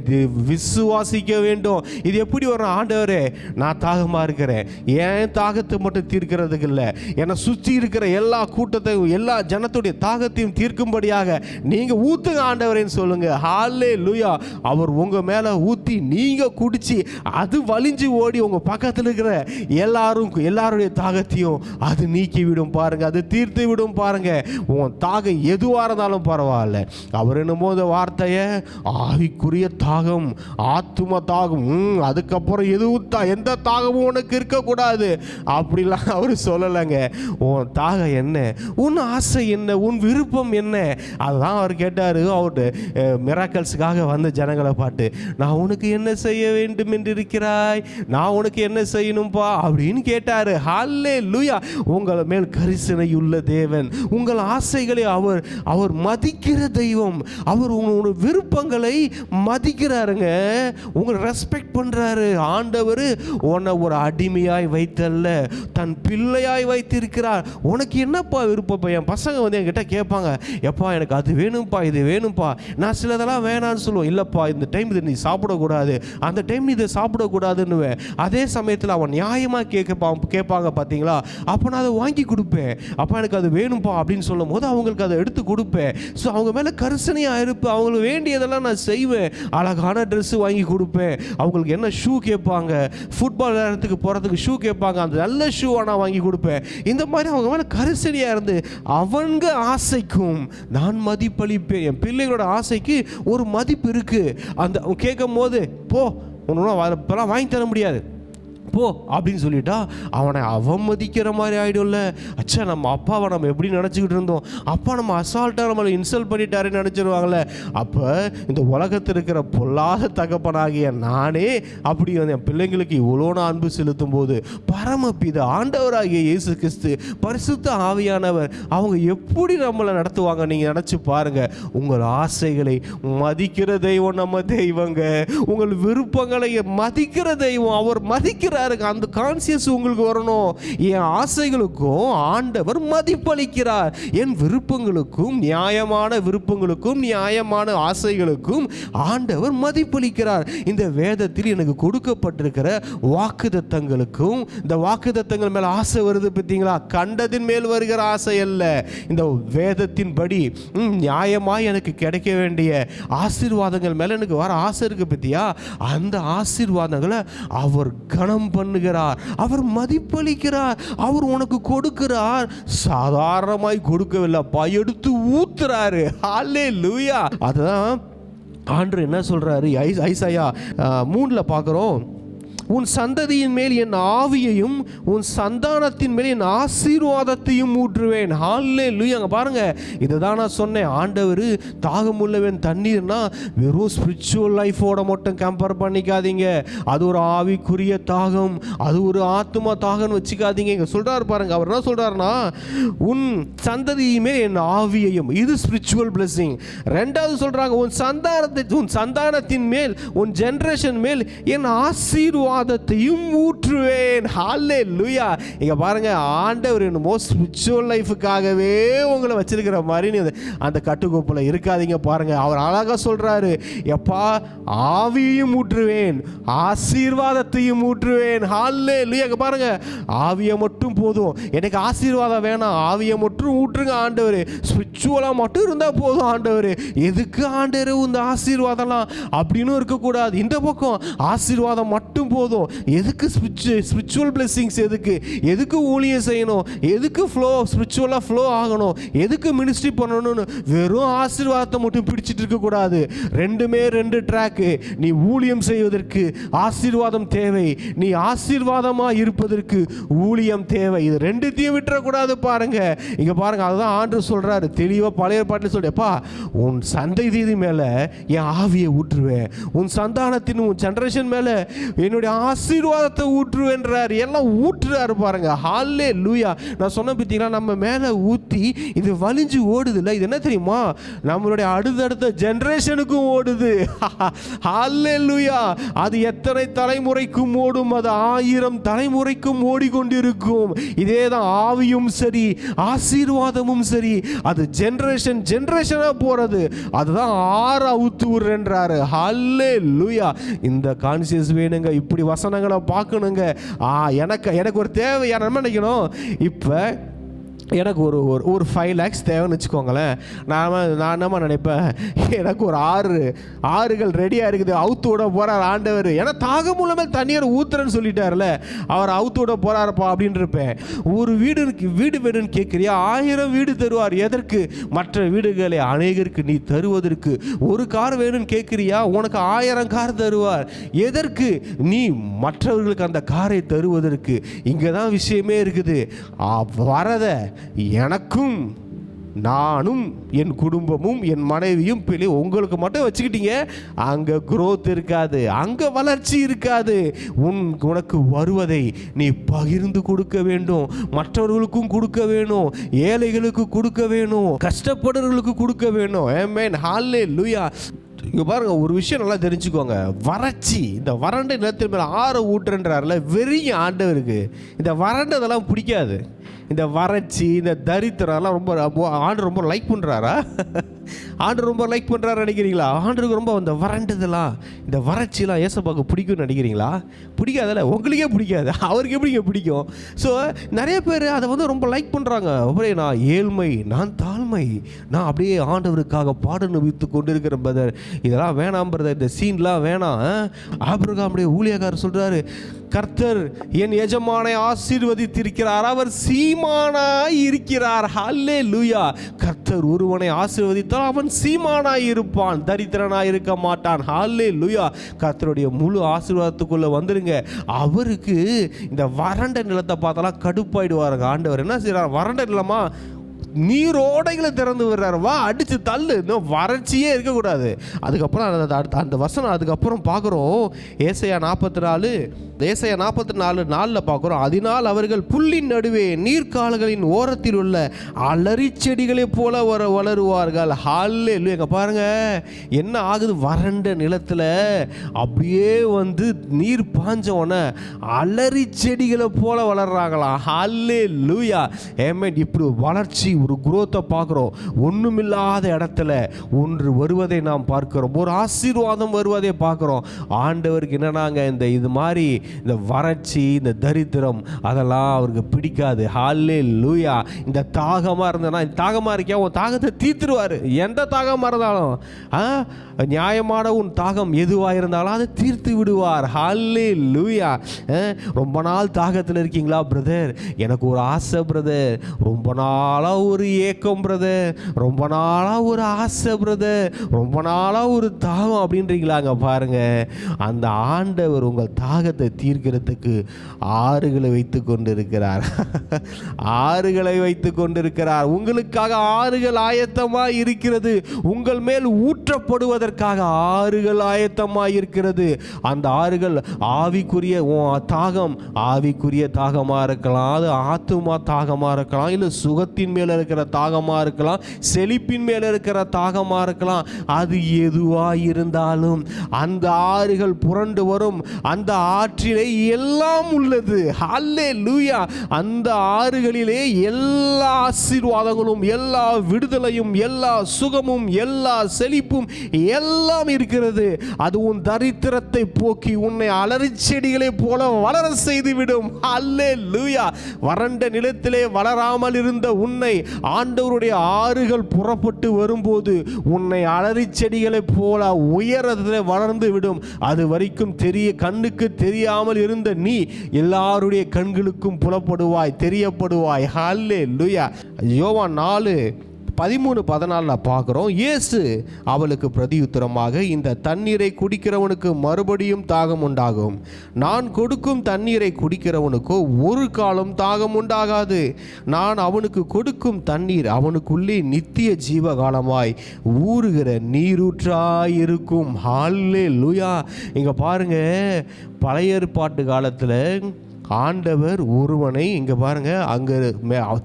S2: விசுவாசிக்க வேண்டும். இது எப்படி வரும்? ஆண்டவரே நான் தாகமா இருக்கிறேன், ஏன் தாகத்தை மட்டும் தீர்க்கிறதுக்கு இல்லை, என்னை சுற்றி இருக்கிற எல்லா கூட்டத்தையும் எல்லா ஜனத்துடைய தாகத்தையும் தீர்க்கும்படியாக நீங்க ஊத்துங்க ஆண்டவரேன்னு சொல்லுங்க. ஹல்லேலூயா. அவர் உங்க மேல ஊத்தி நீங்க குடிச்சு அது வலிஞ்சு ஓடி உங்க பக்கத்தில் இருக்கிற எல்லாருடைய தாகத்தையும் அது நீக்கி விடும் பாருங்க, அது தீர்த்து விடும் பாருங்க. உன் தாகம் எதுவாக இருந்தாலும் பரவாயில்ல. அவர் என்னமோ இந்த வார்த்தையை ஆவிக்குரிய தாகம், ஆத்தும தாகம், அதுக்கப்புறம் எந்த தாகமும் உனக்கு இருக்கக்கூடாது அப்படிலாம் அவர் சொல்லலைங்க. உன் தாகம் என்ன, உன் ஆசை என்ன, உன் விருப்பம் என்ன, அதுதான் அவர் கேட்டார். அவர்கிட்ட மிராக்கல்ஸுக்காக வந்த ஜனங்களை பாட்டு, நான் உனக்கு என்ன செய்ய வேண்டும் என்று இருக்கிறாய், நான் உனக்கு என்ன செய்யணும்பா அப்படின்னு கேட்டார். ஹல்லேலூயா. உங்கள் மேல் கரிசனை உள்ள தேவன், உங்கள் ஆசைகளை அவர் மதிக்கிற தெய்வம். அவர் உங்களோட விருப்பங்களை மதிக்கிறாருங்க, உங்களை ரெஸ்பெக்ட் பண்றாரு. ஆண்டவர் உன்னை ஒரு அடிமையாய் வைத்தல்ல, தன் பிள்ளையாய் வைத்திருக்கிறார். உனக்கு என்னப்பா விருப்பம்? என் பசங்க வந்து என்கிட்ட கேட்பாங்க, எப்பா எனக்கு அது வேணும்ப்பா, இது வேணும்ப்பா. நான் சிலதெல்லாம் வேணான்னு சொல்லுவேன். இல்லைப்பா இந்த டைம் இதை நீ சாப்பிடக்கூடாது, அந்த டைம் இதை சாப்பிடக்கூடாதுன்னுவேன். அதே சமயத்தில் அவன் நியாயமாக கேட்பாங்க பார்த்தீங்களா, அப்போ நான் அதை வாங்கி கொடுப்பேன். அப்பா எனக்கு அது வேணும்ப்பா அப்படின்னு சொல்லும் போது அவங்களுக்கு அதை எடுத்து கொடுப்பேன். ஸோ அவங்க மேலே கரிசனையாக இருப்பேன். அவங்களுக்கு வேண்டியதெல்லாம் நான் செய்வேன். அழகான ட்ரெஸ்ஸு வாங்கி கொடுப்பேன். அவங்களுக்கு என்ன ஷூ கேட்பாங்க, ஃபுட்பால் விளையாடுறதுக்கு போகிறதுக்கு ஷூ கேட்பாங்க, அந்த நல்ல ஷூவாக நான் வாங்கி கொடுப்பேன். இந்த மாதிரி அவங்க மேலே கரிசனையாக இருந்து அவங்க ஆசைக்கும் நான் மதிப்பளிப்பேன். என் பிள்ளைகளோட ஆசைக்கு ஒரு மதிப்பு இருக்குது. அந்த கேட்கும் போது போ ஒன்றும் இப்போலாம் வாங்கி தர முடியாது போ அப்படின்னு சொல்லிட்டா அவனை அவமதிக்கிற மாதிரி ஆகிடும்ல. அச்சா நம்ம அப்பாவை நம்ம எப்படி நினச்சிக்கிட்டு இருந்தோம், அப்பா நம்ம அசால்ட்டாக நம்மளை இன்சல்ட் பண்ணிட்டாருன்னு நினச்சிருவாங்களே. அப்போ இந்த உலகத்தில் இருக்கிற பொல்லாத தகப்பனாகிய நானே அப்படி வந்து என் பிள்ளைங்களுக்கு இவ்வளோ அன்பு செலுத்தும் போது பரமபித ஆண்டவராகிய இயேசு கிறிஸ்து பரிசுத்த ஆவியானவர் அவங்க எப்படி நம்மளை நடத்துவாங்க நீங்கள் நினச்சி பாருங்கள். உங்கள் ஆசைகளை மதிக்கிற தெய்வம் நம்ம தெய்வங்க, உங்கள் விருப்பங்களை மதிக்கிற தெய்வம் அவர் மதிக்கிறார். இருக்கு. அந்த கான்சியஸ் உங்களுக்கு வரணும். என் ஆசைகளுக்கும் ஆண்டவர் மதிப்பளிக்கிறார். என் விருப்பங்களுக்கும் நியாயமான விருப்பங்களுக்கும் நியாயமான ஆசைகளுக்கும் ஆண்டவர் மதிப்பளிக்கிறார். இந்த வேதத்தில் எனக்கு கொடுக்கப்பட்டிருக்கிற வாக்குத்தத்தங்களுக்கும், இந்த வாக்குத்தத்தங்கள் மேல் ஆசை வருது பார்த்தீங்களா? கண்டதின் மேல் வருகிற ஆசை அல்ல. இந்த வேதத்தின்படி நியாயமாய் எனக்கு கிடைக்க வேண்டிய ஆசீர்வாதங்கள் மேல எனக்கு வர ஆசை இருக்கு பத்தியா? அந்த ஆசீர்வாதங்களை அவர் கனம் பண்ணுகிறார், அவர் மதிப்பளிக்கிறார், அவர் உனக்கு கொடுக்கிறார். சாதாரணமாய் கொடுக்கவில்லைப்பா, எடுத்து ஊத்துறாரு. ஹல்லேலூயா. அதுதான் ஆண்டவர் என்ன சொல்றாரு? ஐசாயா 3 பார்க்கிறோம். உன் சந்ததியின் மேல் என் ஆவியையும் உன் சந்தானத்தின் மேல் என் ஆசீர்வாதத்தையும் ஊற்றுவேன். ஹல்லேலூயா. அங்கே பாருங்க, இதை தான் நான் சொன்னேன். ஆண்டவர் தாகமுள்ளவன் தண்ணீர்னா வெறும் ஸ்பிரிச்சுவல் லைஃபோட மட்டும் கம்பேர் பண்ணிக்காதீங்க. அது ஒரு ஆவிக்குரிய தாகம், அது ஒரு ஆத்மா தாகம்னு வச்சுக்காதீங்க. இங்கே சொல்கிறார் பாருங்க, அவர் என்ன சொல்கிறாருன்னா, உன் சந்ததியின் மேல் என் ஆவியையும், இது ஸ்பிரிச்சுவல் பிளெஸிங். ரெண்டாவது சொல்கிறாங்க, உன் சந்தானத்தின் மேல், உன் ஜென்ரேஷன் மேல் என் ஆசீர்வாதத்தையும் ஊற்றுவேன். ஹல்லேலூயா. இங்க பாருங்க, ஆண்டவர் என்னமோ ஸ்பிரிச்சுவல் லைஃபுக்காகவே உங்களை வச்சிருக்கிற மாதிரி அந்த கட்டுக்கோப்புல இருக்காதீங்க. பாருங்க, அவர் அழகா சொல்றாரு, எப்பா ஆவியையும் ஊற்றுவேன், ஆசீர்வாதத்தையும் ஊற்றுவேன். ஹல்லேலூயா. இங்க பாருங்க, ஆவியை மட்டும் போதும், எனக்கு ஆசீர்வாதம் வேணாம், ஆவியை மட்டும் ஊற்றுங்க ஆண்டவர், ஸ்பிரிச்சுவலா மட்டும் இருந்தா போதும் ஆண்டவர். எதுக்கு ஆண்டவர் இந்த ஆசீர்வாதம்லாம் அப்படின்னு இருக்கக்கூடாது. இந்த பக்கம் ஆசீர்வாதம் மட்டும் போதும், எதுக்கு ஸ்பிரிச்சுவல் பிளெஸிங்ஸ், எதுக்கு ஊழியம் செய்யணும், எதுக்கு ஃப்ளோ ஸ்பிரிச்சுவலா ஃப்ளோ ஆகணும், எதுக்கு மினிஸ்ட்ரி பண்ணணும்னு வெறும் ஆசீர்வாதத்தை மட்டும் பிடிச்சிட்டு இருக்க கூடாது. ரெண்டுமே 2 ட்ராக்கு. நீ ஊழியம் செய்வதற்கு ஆசீர்வாதம் தேவை, நீ ஆசீர்வாதமா இருப்பதற்கு ஊழியம் தேவை. இது ரெண்டுத்தையும் விட்டுறக்கூடாது. பாருங்க, இங்க பாருங்க, அதுதான் ஆண்டவர் சொல்றாரு தெளிவா. பழைய பாட்டில் சொல்றப்பா, உன் சந்ததி மேல என் ஆவியை ஊற்றுவேன், உன் சந்தானத்தின், உன் ஜெனரேஷன் மேல என்னுடைய ஆசீர்வாதத்தை ஊற்றுவேன்றார். எல்லாம் ஊற்றுறாரு பாருங்க. ஹல்லேலூயா. நான் சொன்ன பார்த்தீங்களா, நம்ம மேலே ஊற்றி இது வலிஞ்சு ஓடுது இல்லை, இது என்ன தெரியுமா? நம்மளுடைய அடுத்தடுத்த ஜெனரேஷனுக்கும் ஓடுது. ஹல்லேலூயா. அது எத்தனை தலைமுறைக்கும் ஓடும், அது 1000 தலைமுறைக்கும் ஓடிக்கொண்டிருக்கும். இதே தான் ஆவியும் சரி, ஆசீர்வாதமும் சரி, அது ஜெனரேஷனாக போகிறது. அதுதான் ஆற ஊத்து விடுறேன்றாரு. ஹல்லேலூயா. இந்த கான்சியஸ் வேணுங்க, இப்படி வசனங்களை பார்க்கணுங்க. எனக்கு ஒரு தேவை. என்ன நினைக்கணும், இப்போ எனக்கு ஒரு 5 lakhs தேவைன்னு வச்சுக்கோங்களேன். நான் என்னமா நினைப்பேன், எனக்கு ஒரு ஆறுகள் ரெடியாக இருக்குது, அவுத்து விட போகிறார் ஆண்டவர். ஏன்னா தாகம் மூலமே தண்ணீர் ஊத்துறேன்னு சொல்லிட்டார்ல, அவர் அவுத்து விட போகிறாருப்பா அப்படின்னு இருப்பேன். ஒரு வீடு வேணும்னு கேட்குறியா, 1000 வீடு தருவார். எதற்கு? மற்ற வீடுகளை அநேகருக்கு நீ தருவதற்கு. ஒரு கார் வேணும்னு கேட்குறியா, உனக்கு 1000 கார் தருவார். எதற்கு? நீ மற்றவர்களுக்கு அந்த காரை தருவதற்கு. இங்கே தான் விஷயமே இருக்குது. வரத எனக்கும், நானும், என் குடும்பமும், என் மனைவியும் பிள்ளை உங்களுக்கு மட்டும் வச்சுக்கிட்டீங்க, அங்கே growth இருக்காது, அங்கே வளர்ச்சி இருக்காது. உனக்கு வருவதை நீ பகிர்ந்து கொடுக்க வேண்டும், மற்றவர்களுக்கும் கொடுக்க வேணும், ஏழைகளுக்கு கொடுக்க வேணும், கஷ்டப்படுறவர்களுக்கு கொடுக்க வேணும். ஆமென். ஹல்லேலூயா. இங்கே பாருங்க, ஒரு விஷயம் நல்லா தெரிஞ்சுக்கோங்க. வறட்சி, இந்த வறண்ட நிலத்தின் மேலே ஆற ஊற்றுன்றார்ல, வெறிய ஆண்டவருக்கு இந்த வறண்டதெல்லாம் பிடிக்காது. இந்த வறட்சி, இந்த தரித்திரம்லாம் ஆண்டு ரொம்ப லைக் பண்ணுறாரா? ஆண்டு ரொம்ப லைக் பண்ணுறாரு நினைக்கிறீங்களா? ஆண்டுக்கு ரொம்ப அந்த வறண்டதெல்லாம், இந்த வறட்சிலாம் ஏசப்பாக்கு பிடிக்கும்னு நினைக்கிறீங்களா? பிடிக்காதல்ல, உங்களுக்கே பிடிக்காது, அவருக்கு எப்படிங்க பிடிக்கும்? ஸோ நிறைய பேர் அதை ரொம்ப லைக் பண்ணுறாங்க. அப்படியே நான் ஏழ்மை, நான் தாழ்மை, நான் அப்படியே ஆண்டவருக்காக பாடன்னு வைத்து கொண்டு இருக்கிற பிரதர், இதெல்லாம் வேணாம் பிரதர், இந்த சீன்லாம் வேணாம். ஆபிரகாம் அப்படியே ஊழியக்காரர் சொல்கிறாரு, கர்த்தர் என் எஜமானை ஆசீர்வதித்திருக்கிறார், அவர் சீமானாய் இருக்கிறார். ஹல்லேலூயா. கர்த்தர் ஒருவனை ஆசீர்வதித்தால் அவன் சீமானாய் இருப்பான், தரித்திரனாய் இருக்க மாட்டான். ஹல்லேலூயா. கர்த்தருடைய முழு ஆசீர்வாதத்துக்குள்ள வந்துருங்க. அவருக்கு இந்த வறண்ட நிலத்தை பார்த்தாலாம் கடுப்பாயிடுவாருங்க. ஆண்டவர் என்ன செய்யறார்? வறண்ட நிலமா, நீரோடைகளை திறந்து விடுறாரு. வா, அடித்து தள்ளு, இன்னும் வறட்சியே இருக்கக்கூடாது. அதுக்கப்புறம் அந்த வசனம் அதுக்கப்புறம் பார்க்குறோம். ஏசாயா 44:4 பார்க்குறோம். அதனால் அவர்கள் புல்லின் நடுவே நீர்க்கால்களின் ஓரத்தில் உள்ள அலறி செடிகளைப் போல வளருவார்கள். ஹல்லேலூயா. எங்க பாருங்க என்ன ஆகுது, வறண்ட நிலத்தில் அப்படியே வந்து நீர் பாஞ்சவன அலறி செடிகளை போல வளர்றாங்களாம். ஹல்லேலூயா. ஆமென். இப்படி வளர்ச்சி, ஒரு குரோத்தை பார்க்குறோம். ஒன்றுமில்லாத இடத்துல ஒன்று வருவதை நாம் பார்க்கிறோம். ஒரு ஆசீர்வாதம் வருவதை பார்க்குறோம். ஆண்டவருக்கு என்னன்னாங்க, இது மாதிரி இந்த வறட்சி, இந்த தரித்திரம் அதெல்லாம் அவருக்கு பிடிக்காது. ஹல்லேலூயா. இந்த தாகமாக இருந்தனா, தாகமாக இருக்கியா, உன் தாகத்தை தீர்த்துருவார். எந்த தாகமாக இருந்தாலும் நியாயமான உன் தாகம் எதுவாக இருந்தாலும் அதை தீர்த்து விடுவார். ஹல்லேலூயா. ரொம்ப நாள் தாகத்தில் இருக்கீங்களா பிரதர்? எனக்கு ஒரு ஆசை பிரதர், ரொம்ப நாளாக ஒரு ஏக்கம் பிரதர், ரொம்ப நாளாக ஒரு ஆசை பிரதர், ரொம்ப நாளாக ஒரு தாகம் அப்படின்றீங்களாங்க. பாருங்க, அந்த ஆண்டவர் உங்கள் தாகத்தை தீர்க்கிறதுக்கு ஆறுகளை வைத்து கொண்டிருக்கிறார். ஆறுகளை வைத்து கொண்டிருக்கிறார். உங்களுக்காக ஆறுகள் ஆயத்தமாக இருக்கிறது. உங்கள் மேல் ஊற்றப்படுவதற்காக ஆறுகள் ஆயத்தமாக இருக்கிறது. அந்த ஆறுகள் ஆவிக்குரிய தாகம், ஆவிக்குரிய தாகமாக இருக்கலாம், அது ஆத்துமா தாகமாக இருக்கலாம், இல்லை சுகத்தின் மேலே இருக்கிற தாகமாக இருக்கலாம், செழிப்பின் மேலே இருக்கிற தாகமாக இருக்கலாம். அது எதுவாக இருந்தாலும் அந்த ஆறுகள் புரண்டு வரும். அந்த ஆற்றிலே எல்லாம் உள்ளது. ஹல்லேலூயா. அந்த ஆறுகளிலே எல்லா ஆசீர்வாதங்களும், எல்லா விடுதலையும், எல்லா சுகமும், எல்லா செழிப்பும் எல்லாம் இருக்கிறது. அது உன் தரித்திரத்தை போக்கி உன்னை அலறி செடிகளை போல வளர செய்துவிடும். ஹல்லேலூயா. வறண்ட நிலத்திலே வளராமல் இருந்த உன்னை ஆண்டவருடைய ஆறுகள் புறப்பட்டு வரும்போது உன்னை அலறி செடிகளை போல உயரத்தில் வளர்ந்து விடும். அது வரைக்கும் கண்ணுக்கு தெரியாமல் இருந்த நீ எல்லாருடைய கண்களுக்கும் புலப்படுவாய், தெரியப்படுவாய். ஹல்லேலூயா. யோவான் 4:13-14 பார்க்குறோம். இயேசு அவளுக்கு பிரதியுத்தரமாக, இந்த தண்ணீரை குடிக்கிறவனுக்கு மறுபடியும் தாகம் உண்டாகும். நான் கொடுக்கும் தண்ணீரை குடிக்கிறவனுக்கோ ஒரு காலம் தாகம் உண்டாகாது. நான் அவனுக்கு கொடுக்கும் தண்ணீர் அவனுக்குள்ளே நித்திய ஜீவகாலமாய் ஊறுகிற நீரூற்றாய் இருக்கும். ஹல்லேலூயா. இங்க பாருங்க, பழைய ஏற்பாட்டு காலத்தில் ஆண்டவர் ஒருவனை, இங்கே பாருங்க, அங்கே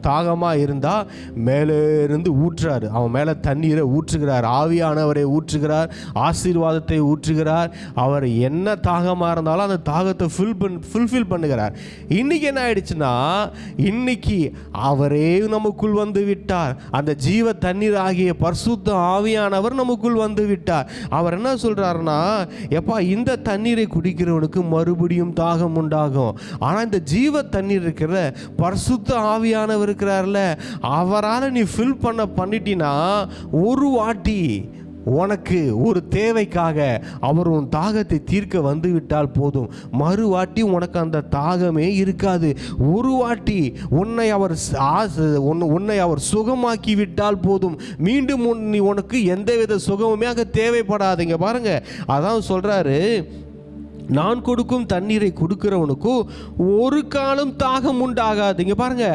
S2: தாகமாக இருந்தால் மேலே இருந்து ஊற்றுறாரு. அவன் மேலே தண்ணீரை ஊற்றுகிறார், ஆவியானவரை ஊற்றுகிறார், ஆசீர்வாதத்தை ஊற்றுகிறார். அவர் என்ன தாகமாக இருந்தாலும் அந்த தாகத்தை ஃபுல்ஃபில் பண்ணுகிறார். இன்றைக்கி என்ன ஆயிடுச்சுன்னா, இன்னைக்கு அவரே நமக்குள் வந்து விட்டார். அந்த ஜீவ தண்ணீர் ஆகிய பரிசுத்த ஆவியானவர் நமக்குள் வந்து விட்டார். அவர் என்ன சொல்கிறாருன்னா, எப்பா, இந்த தண்ணீரை குடிக்கிறவனுக்கு மறுபடியும் தாகம் உண்டாகும். ஆனால் இந்த ஜீவ தண்ணீர் இருக்கிற பரிசுத்த ஆவியானவர் இருக்கிறார்ல, அவரால் நீ ஃபில் பண்ணிட்டினா ஒரு வாட்டி உனக்கு ஒரு தேவைக்காக அவர் உன் தாகத்தை தீர்க்க வந்து விட்டால் போதும். மறுவாட்டி உனக்கு அந்த தாகமே இருக்காது. ஒரு வாட்டி உன்னை அவர் சுகமாக்கி விட்டால் போதும். மீண்டும் உனக்கு எந்தவித சுகமுமே அங்கே தேவைப்படாதுங்க. பாருங்க, அதான் சொல்றாரு, நான் கொடுக்கும் தண்ணீரை கொடுக்கிறவனுக்கு ஒரு காலம் தாகம் உண்டாகாது. இங்க பாருங்க,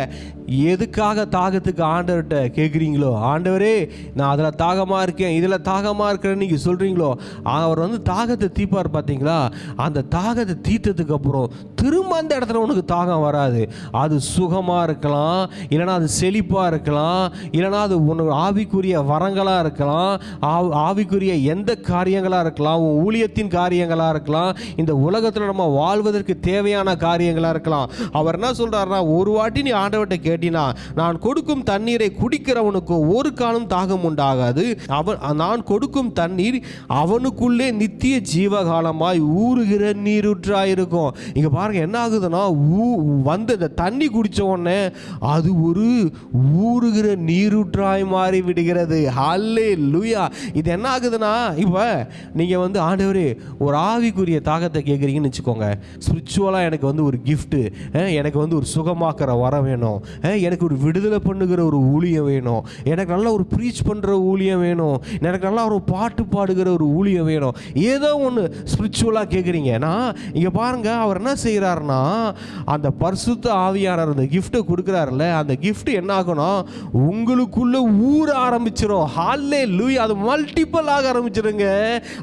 S2: எதுக்காக தாகத்துக்கு ஆண்டவர்கிட்ட கேட்குறீங்களோ, ஆண்டவரே நான் அதில் தாகமாக இருக்கேன், இதில் தாகமாக இருக்கிறேன்னு நீங்கள் சொல்கிறீங்களோ, அவர் வந்து தாகத்தை தீர்ப்பார். பார்த்தீங்களா? அந்த தாகத்தை தீர்த்ததுக்கு அப்புறம் திரும்ப அந்த இடத்துல உனக்கு தாகம் வராது. அது சுகமாக இருக்கலாம், இல்லைனா அது செழிப்பாக இருக்கலாம், இல்லைனா அது உனக்கு ஆவிக்குரிய வரங்களாக இருக்கலாம், ஆவிக்குரிய எந்த காரியங்களாக இருக்கலாம், உன் ஊழியத்தின் காரியங்களாக இருக்கலாம், இந்த உலகத்தில் நம்ம வாழ்வதற்கு தேவையான காரியங்களாக இருக்கலாம். அவர் என்ன சொல்கிறாருன்னா, ஒரு வாட்டி நீ ஆண்டவர்கிட்ட கேட்டினா, நான் கொடுக்கும் தண்ணீரை குடிக்கிறவனுக்கு ஒரு காலம் தாகம் உண்டாகாது. நான் கொடுக்கும் தண்ணீர் அவனுக்குள்ளே நித்திய ஜீவகாலமாய் ஊறுகிற நீரூற்றாயிருக்கும். இங்க பாருங்க, என்ன ஆகுதுன்னா, வந்து இந்த தண்ணி குடிச்ச உடனே அது ஒரு ஊறுகிற நீரூற்றாய் மாறி விடுகிறது. ஹல்லேலூயா. இது என்ன ஆகுதுன்னா, இப்போ நீங்கள் வந்து ஆண்டவரே ஒரு ஆவிக்குரிய தாகத்தை வார்த்தை கேட்குறீங்கன்னு வச்சுக்கோங்க, ஸ்பிரிச்சுவலாக எனக்கு வந்து ஒரு கிஃப்ட்டு, எனக்கு வந்து ஒரு சுகமாக்குற வரம் வேணும், எனக்கு ஒரு விடுதலை பண்ணுகிற ஒரு ஊழியம் வேணும், எனக்கு நல்லா ஒரு ப்ரீச் பண்ணுற ஊழியம் வேணும், எனக்கு நல்லா ஒரு பாட்டு பாடுகிற ஒரு ஊழியம் வேணும், ஏதோ ஒன்று ஸ்பிரிச்சுவலாக கேட்குறீங்கன்னா இங்கே பாருங்கள், அவர் என்ன செய்கிறாருன்னா அந்த பரிசுத்த ஆவியானவர் அந்த கிஃப்ட்டை கொடுக்குறாருல, அந்த கிஃப்ட் என்ன ஆகணும், உங்களுக்குள்ள ஊற ஆரம்பிச்சிடும். ஹல்லேலூயா. அது மல்டிபிள் ஆக ஆரம்பிச்சிடுங்க,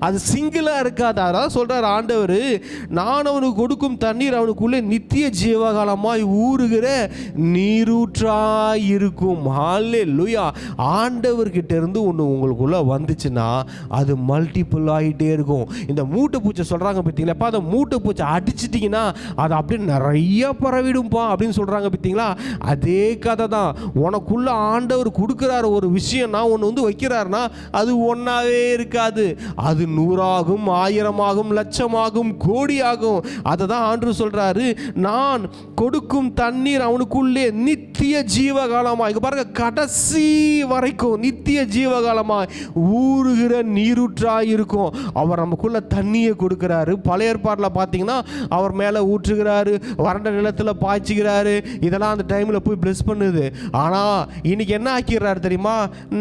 S2: அது சிங்கிளாக இருக்காது. அதான் சொல்கிறார் ஆண்டவர், நான் அவனுக்கு கொடுக்கும் தண்ணீர் அவனுக்குள்ளே நித்திய ஜீவகாலமாய் ஊறுகிற நீரூற்றாய் இருக்கும். ஹல்லேலூயா. ஆண்டவர்கிட்ட இருந்து ஒன்று உங்களுக்குள்ளே வந்துச்சுன்னா அது மல்டிபிள் ஆகிட்டே இருக்கும். இந்த மூட்டை பூச்சை சொல்கிறாங்க பார்த்தீங்களா, அப்போ அந்த மூட்டை பூச்சை அடிச்சிட்டிங்கன்னா அது அப்படியே நிறைய பரவிடும்பா அப்படின்னு சொல்கிறாங்க பார்த்தீங்களா, அதே கதை தான். உனக்குள்ள ஆண்டவர் கொடுக்குறாரு ஒரு விஷயம்னா, ஒன்று வந்து வைக்கிறாருன்னா அது ஒன்றாவே இருக்காது, அது 100ஆகும், 1000ஆகும், லட்சமாகும், கோடியாகும். அதை தான் ஆண்டவர் சொல்கிறாரு, நான் கொடுக்கும் தண்ணீர் அவனுக்குள்ளே நித்திய ஜீவகாலமாக, இங்கே பாருங்க, கடைசி வரைக்கும் நித்திய ஜீவகாலமாக ஊறுகிற நீரூற்றாய் இருக்கும். அவர் நமக்குள்ள தண்ணியை கொடுக்குறாரு. பழைய ஏற்பாட்டில் பார்த்தீங்கன்னா அவர் மேலே ஊற்றுகிறாரு, வறண்ட நிலத்தில் பாய்ச்சுகிறாரு, இதெல்லாம் அந்த டைமில் போய் பிளஸ் பண்ணுது. ஆனால் இன்னைக்கு என்ன ஆக்கிறாரு தெரியுமா,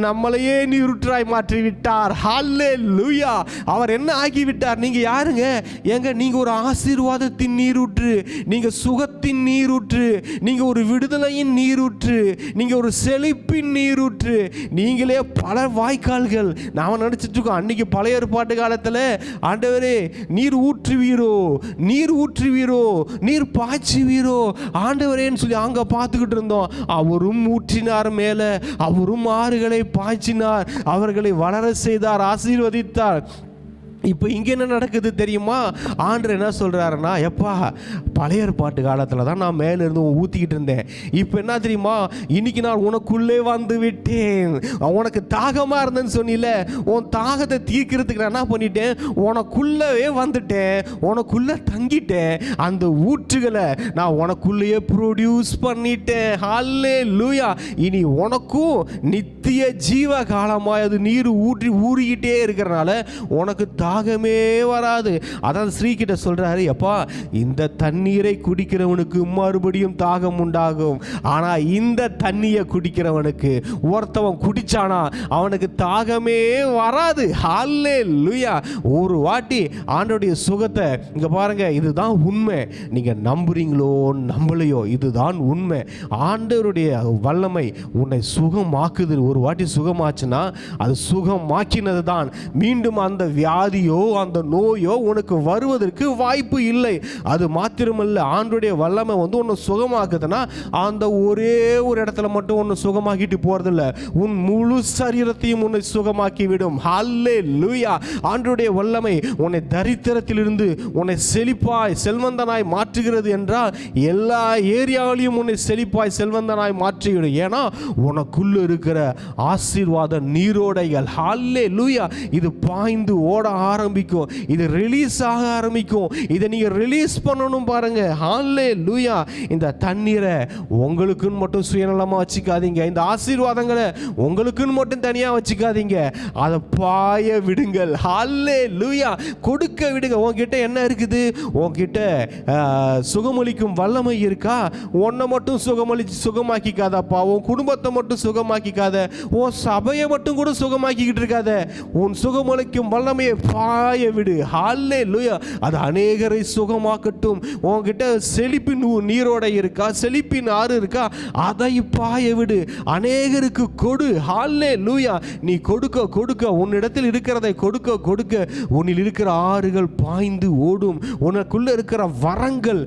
S2: நம்மளையே நீரூற்றாய் மாற்றி விட்டார். ஹல்லேலூயா. அவர் என்ன ஆக்கி விட்டார், நீங்கள் யாருங்க, ஏங்க நீங்கள் ஒரு ஆசீர்வாதத்தின் நீரூற்று, நீங்கள் சுகத்தின் நீரூற்று, நீங்கள் ஒரு விடுதலையின் நீரூற்று, நீங்கள் ஒரு செழிப்பின் நீரூற்று, நீங்களே பல வாய்க்கால்கள். நாம் நினச்சிட்டு இருக்கோம் அன்னைக்கு பழைய ஏற்பாட்டு காலத்தில், ஆண்டவரே நீர் ஊற்றுவீரோ, நீர் ஊற்றுவீரோ, நீர் பாய்ச்சுவீரோ ஆண்டவரேன்னு சொல்லி அங்கே பார்த்துக்கிட்டு இருந்தோம். அவரும் ஊற்றினார் மேலே, அவரும் ஆறுகளை பாய்ச்சினார், அவர்களை வளர செய்தார், ஆசீர்வதித்தார். இப்போ இங்கே என்ன நடக்குது தெரியுமா, ஆண்டவர் என்ன சொல்கிறாருன்னா, எப்பா பழைய ஏற்பாட்டு காலத்தில் தான் நான் மேலே இருந்து ஊற்றிக்கிட்டு இருந்தேன், இப்போ என்ன தெரியுமா, இன்னைக்கு நான் உனக்குள்ளே வந்து விட்டேன். உனக்கு தாகமாக இருந்தேன்னு சொன்னில, உன் தாகத்தை தீர்க்கிறதுக்கு நான் என்ன பண்ணிட்டேன், உனக்குள்ளவே வந்துட்டேன், உனக்குள்ளே தங்கிட்டேன், அந்த ஊற்றுகளை நான் உனக்குள்ளேயே ப்ரொடியூஸ் பண்ணிட்டேன். ஹல்லேலூயா. இனி உனக்கும் நித்திய ஜீவ காலமாக அது நீர் ஊறிக்கிட்டே இருக்கிறனால உனக்கு தாகமே வராது. அதான் ஸ்ரீகிட்ட சொல்றாரு, அப்பா இந்த தண்ணீரை குடிக்கிறவனுக்கு மறுபடியும் தாகம் உண்டாகும், ஆனா இந்த தண்ணியை குடிக்கிறவனுக்கு, ஒருத்தவன் குடிச்சானா அவனுக்கு தாகமே வராது. ஹல்லேலூயா. ஒரு வாட்டி ஆண்டவருடைய சுகத்தை இங்க பாருங்க, இதுதான் உண்மை. நீங்க நம்புறீங்களோ நம்பலையோ, இதுதான் உண்மை. ஆண்டவருடைய வல்லமை உன்னை சுகமாக்குது. ஒரு வாட்டி சுகமாச்சுன்னா அது சுகமாக்கினது தான். மீண்டும் அந்த வியாதி அந்த நோயோ உனக்கு வருவதற்கு வாய்ப்பு இல்லை. அது மாத்திரமல்ல, ஆண்டவருடைய வல்லமை வந்து உன்னை சுகமாக்குதுன்னா அந்த ஒரே ஒரு இடத்துல மட்டும் உன்னை சுகமாக்கிட்டு போறதில்ல, உன் முழு சரீரத்தையும் உன்னை சுகமாக்கி விடும். ஹல்லேலூயா. ஆண்டவருடைய வல்லமை உன்னை தரித்திரத்திலிருந்து உன்னை செழிப்பாய் செல்வந்தனாய் மாற்றுகிறது என்றால் எல்லா ஏரியாவிலையும் உன்னை செழிப்பாய் செல்வந்தனாய் மாற்றிவிடும். ஏன்னா உனக்குள்ள இருக்கிற ஆசீர்வாத நீரோடைகள், ஹல்லேலூயா, இது பாய்ந்து ஓட ஆரம்பிக்கும், இது ரிலீஸ் ஆக ஆரம்பிக்கும். இதை நீங்க ரிலீஸ் பண்ணணும் பாருங்க. ஹல்லேலூயா. இந்த தண்ணீரை உங்களுக்குன்னு மட்டும் சுயநலமா வச்சுக்காதீங்க, இந்த ஆசீர்வாதங்களை உங்களுக்குன்னு மட்டும் தனியா வச்சுக்காதீங்க, அதை பாய விடுங்கள். ஹல்லேலூயா. கொடுக்க விடுங்க. உன்கிட்ட என்ன இருக்குது, உன்கிட்ட சுகமளிக்கும் வல்லமை இருக்கா, உன்னை மட்டும் சுகமாக்கிக்காதப்பா, உன் குடும்பத்தை மட்டும் சுகமாக்கிக்காத, உன் சபையை மட்டும் கூட சுகமாக்கிக்கிட்டு இருக்காத, உன் சுகமளிக்கும் வல்லமையை பாய விடு. ஹல்லேலூயா. அது அநேகரை சுகமாக்கட்டும். உன்கிட்ட செழிப்பின் நீரோடை இருக்கா, செழிப்பின் ஆறு இருக்கா, அதை பாய விடு, அநேகருக்கு கொடு. ஹல்லேலூயா. நீ கொடுக்க கொடுக்க, உன்னிடத்தில் இருக்கிறதை கொடுக்க கொடுக்க உன்னில் இருக்கிற ஆறுகள் பாய்ந்து ஓடும். உனக்குள்ள இருக்கிற வரங்கள்,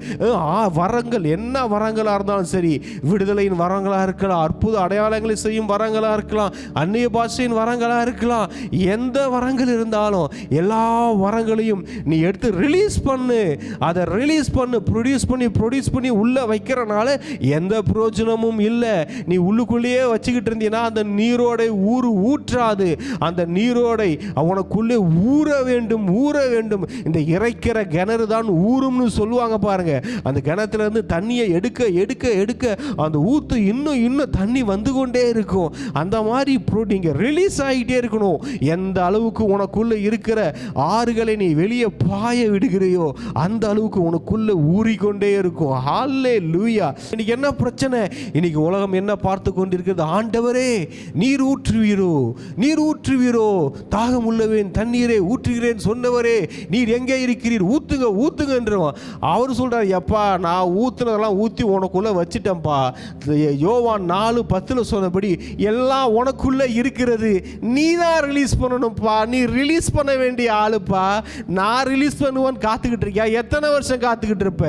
S2: வரங்கள் என்ன வரங்களா இருந்தாலும் சரி, விடுதலையின் வரங்களா இருக்கலாம், அற்புத அடையாளங்களை செய்யும் வரங்களா இருக்கலாம், அந்நிய பாஷையின் வரங்களா இருக்கலாம், எந்த வரங்கள் இருந்தாலும் எல்லா வரங்களையும் நீ எடுத்து ரிலீஸ் பண்ணு. அதை ரிலீஸ் பண்ணு. ஒன்று ப்ரொடியூஸ் பண்ணி உள்ளே வைக்கிறனால எந்த பிரயோஜனமும் இல்லை. நீ உள்ளுக்குள்ளேயே வச்சுக்கிட்டு இருந்தீங்கன்னா அந்த நீரோடை ஊற்றாது. அந்த நீரோடை அவனுக்குள்ளே ஊற வேண்டும். இந்த இறைக்கிற கிணறு தான் ஊறும்னு சொல்லுவாங்க பாருங்க. அந்த கிணத்துல இருந்து தண்ணியை எடுக்க அந்த ஊத்து இன்னும் தண்ணி வந்து கொண்டே இருக்கும். அந்த மாதிரி நீங்க ரிலீஸ் ஆகிட்டே இருக்கணும். எந்த அளவுக்கு உனக்குள்ள இருக்கிற ஆறுகளை நீ வெளியே பாய விடுகிறையோ அந்த அளவுக்கு உனக்குள்ள ஊறிக்கொண்டே இருக்கும். ஹல்லேலூயா. இன்னைக்கு என்ன பிரச்சனை? இன்னைக்கு உலகம் என்ன பார்த்து கொண்டிருக்கிறது? ஆண்டவரே நீர் ஊற்றுவீரோ, தாகம் உள்ளவேன் தண்ணீரை ஊற்றுகிறேன் சொன்னவரே நீர் எங்கே இருக்கிறீர்? ஊத்துங்கன்றவன் அவர் சொல்றார், எப்பா நான் ஊத்துனதெல்லாம் ஊற்றி உனக்குள்ள வச்சிட்டேன்ப்பா. யோவான் 4:10 சொன்னபடி எல்லாம் உனக்குள்ள இருக்கிறது. நீ தான் ரிலீஸ் பண்ணணும்ப்பா. நீ ரிலீஸ் பண்ண வேண்டிய ஆளுப்பா. நான் ரிலீஸ் பண்ணுவேன்னு காத்துக்கிட்டு இருக்கியா? எத்தனை வருஷம் காத்துக்கிட்டு இருப்ப?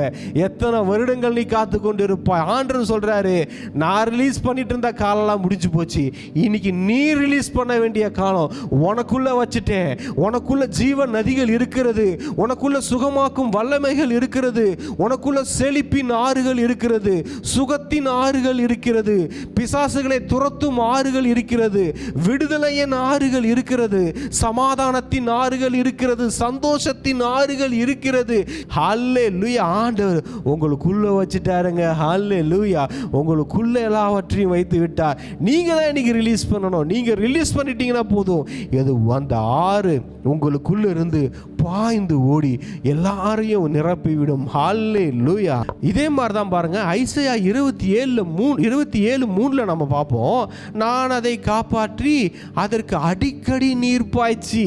S2: எத்தனை வருடங்கள் நீ காத்து கொண்டு இருப்பாய்? ஆண்டவர் சொல்றாரு, நான் ரிலீஸ் பண்ணிட்டு இருந்த காலம்லாம் முடிஞ்சு போச்சு. இன்னைக்கு நீ ரிலீஸ் பண்ண வேண்டிய காலம். உனக்குள்ள வச்சுட்டேன். உனக்குள்ள ஜீவ நதிகள் இருக்கிறது. உனக்குள்ள சுகமாக்கும் வல்லமைகள் இருக்கிறது. உனக்குள்ள செழிப்பின் ஆறுகள் இருக்கிறது. சுகத்தின் ஆறுகள் இருக்கிறது. பிசாசுகளை துரத்தும் ஆறுகள் இருக்கிறது. விடுதலையின் ஆறுகள் இருக்கிறது. சமாதானத்தின் ஆறுகள் இருக்கிறது. சந்தோஷத்தின் ஆறுகள் இருக்கிறது. ஹல்லேலூயா. ஆண்டவர் உங்களுக்குள்ள வச்சுட்டாருங்க. ஹல்லேலூயா. உங்களுக்குள்ள எல்லாவற்றையும் வைத்து விட்டார். நீங்க தான் இன்னைக்கு ரிலீஸ் பண்ணணும். நீங்க ரிலீஸ் பண்ணிட்டீங்கன்னா போதும். இது அந்த ஆறு உங்களுக்குள்ள இருந்து பாய்ந்து ஓடி எல்லாரையும் நிரப்பிவிடும். ஹல்லேலூயா. இதே மாதிரி தான் பாருங்க, ஐசையா 27:3 நம்ம பார்ப்போம். நான் அதை காப்பாற்றி அதற்கு அடிக்கடி நீர் பாய்ச்சி.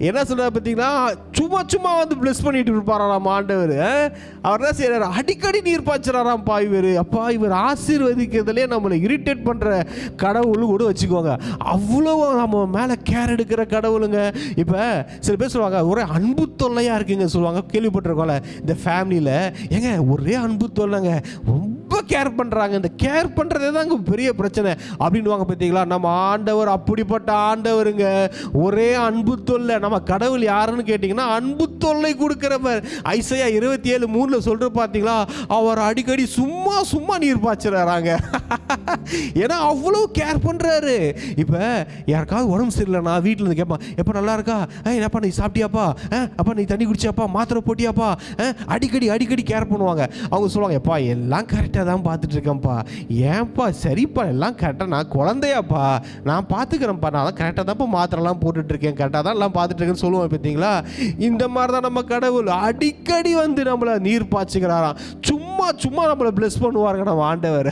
S2: என்ன சொல்றாரு பார்த்தீங்கன்னா, சும்மா வந்து பிளஸ் பண்ணிட்டு இருப்பாராம் ஆண்டவர். அவர் என்ன செய்யறாரு? அடிக்கடி நீர் பாய்ச்சுறாராம். அப்பா இவர் ஆசீர்வதிக்கிறதுலே நம்மளை இரிட்டேட் பண்ற கடவுள் கூட வச்சுக்கோங்க. அவ்வளவு நம்ம மேல கேர் எடுக்கிற கடவுளுங்க. இப்ப சில பேர் சொல்லுவாங்க, ஒரே அன்பு தொல்லையா இருக்குங்க சொல்லுவாங்க. கேள்விப்பட்டிருக்கோம்ல இந்த ஃபேமிலியில. ஏங்க ஒரே அன்பு தொல்லைங்க, ரொம்ப கேர் பண்றாங்க. இந்த கேர் பண்றதே தான் பெரிய பிரச்சனை அப்படின்னுவாங்க. பார்த்தீங்களா? நம்ம ஆண்டவர் அப்படிப்பட்ட ஆண்டவருங்க. ஒரே அன்பு தொல்லை. நம்ம கடவுள் யாருன்னு கேட்டீங்கன்னா அன்பு தொல்லை கொடுக்கிறவர். ஐசையா 27:3 சொல்ற பார்த்தீங்களா? அவர் அடிக்கடி சும்மா நீர் பாய்ச்சுறாங்க. ஏன்னா அவ்வளோ கேர் பண்றாரு. இப்ப யாருக்காவது உடம்பு சரியில்லைனா வீட்டில் இருந்து கேட்பான், எப்ப நல்லா இருக்கா? என்னப்பா நீ சாப்பிட்டியாப்பா? அப்பா நீ தண்ணி குடிச்சியாப்பா? மாத்திரை போட்டியாப்பா? அடிக்கடி கேர் பண்ணுவாங்க. அவங்க சொல்லுவாங்க, எப்பா எல்லாம் கரெக்டாக தான் பார்த்துட்டு இருக்கேன்ப்பா. ஏன்ப்பா? சரிப்பா எல்லாம் கரெக்டாக, நான் குழந்தையாப்பா, நான் பார்த்துக்கிறேன்ப்பா, நான் தான் கரெக்டாக தான்ப்பா மாத்திரைலாம் போட்டுட்டு இருக்கேன், கரெக்டாக தான் எல்லாம் பார்த்துட்டு இருக்கேன்னு சொல்லுவோம். பார்த்தீங்களா? இந்த மாதிரி தான் நம்ம கடவுள் அடிக்கடி வந்து நம்மளை நீர் பாய்ச்சுக்கிறாராம். சும்மா நம்மளை பிளஸ் பண்ணுவாருங்க நம்ம ஆண்டவர்.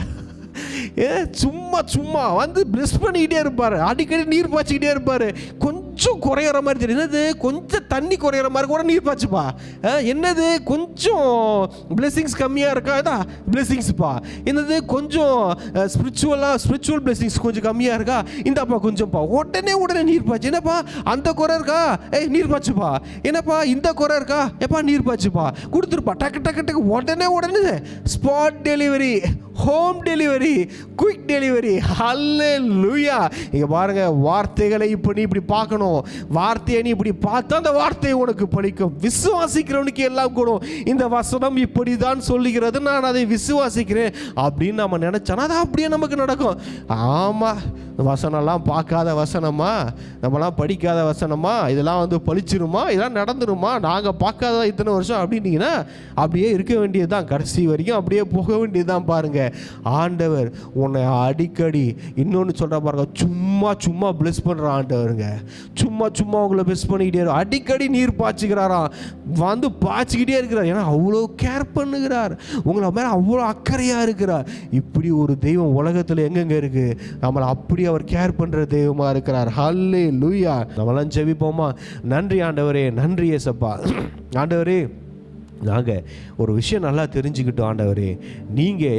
S2: சும்மா வந்து பிளஸ் பண்ணிக்கிட்டே இருப்பார். அடிக்கடி நீர் பாய்ச்சிக்கிட்டே இருப்பார். கொஞ்சம் குறையிற மாதிரி தெரியும். என்னது கொஞ்சம் தண்ணி குறையிற மாதிரி கூட நீர் பாய்ச்சுப்பா. என்னது கொஞ்சம் பிளெஸிங்ஸ் கம்மியாக இருக்கா? இதான் பிளெஸிங்ஸ்ப்பா. என்னது கொஞ்சம் ஸ்பிரிச்சுவல் பிளெஸிங்ஸ் கொஞ்சம் கம்மியாக இருக்கா? இந்தாப்பா கொஞ்சம்ப்பா. உடனே நீர் பாய்ச்சு. என்னப்பா அந்த குறை இருக்கா? நீர் பாய்ச்சுப்பா. என்னப்பா இந்த குறை இருக்கா? எப்பா நீர் பாய்ச்சுப்பா. கொடுத்துருப்பா. டக்கு உடனே spot delivery, home delivery, quick delivery. Hallelujah. இங்க பாருங்க, வார்த்தைகளை இப்படி பார்க்கணும். வார்த்தையை நீ இப்படி பார்த்தா அந்த வார்த்தை உனக்கு பலிக்கும். விசுவாசிக்கிறவனுக்கு எல்லாம் கூடும். இந்த வசனம் இப்படிதான் சொல்லுகிறது, நான் அதை விசுவாசிக்கிறேன் அப்படின்னு நம்ம நினைச்சோன்னா அது அப்படியே நமக்கு நடக்கும். ஆமா, வசனம்லாம் பார்க்காத வசனமா, நம்மலாம் படிக்காத வசனமா, இதெல்லாம் வந்து பழிச்சிருமா, இதெல்லாம் நடந்துருமா, நாங்கள் பார்க்காத இத்தனை வருஷம் அப்படின்னீங்கன்னா அப்படியே இருக்க வேண்டியது தான். கடைசி வரைக்கும் அப்படியே போக வேண்டியது தான். பாருங்க, ஆண்டவர் உன்னை அடிக்கடி இன்னொன்று சொல்கிற பாருங்க, சும்மா பிளஸ் பண்ணுற ஆண்டவருங்க. சும்மா உங்களை பிளஸ் பண்ணிக்கிட்டே இருக்கும். அடிக்கடி நீர் பாய்ச்சிக்கிறாராம். வந்து பாய்ச்சிக்கிட்டே இருக்கிறார். ஏன்னா அவ்வளோ கேர் பண்ணுகிறார். உங்களை மேலே அவ்வளோ அக்கறையாக இருக்கிறார். இப்படி ஒரு தெய்வம் உலகத்தில் எங்கெங்க இருக்குது? நம்மளை அப்படி அவர் கேர் பண்ணுற தெய்வமாக இருக்கிறார். ஹல்லேலூயா. நம்மளாம் ஜெபிப்போமா? நன்றி ஆண்டவரே, நன்றி இயேசப்பா. ஆண்டவரே, நாங்கள் ஒரு விஷயம் நல்லா தெரிஞ்சுக்கிட்டோம் ஆண்டவரே. நீங்கள்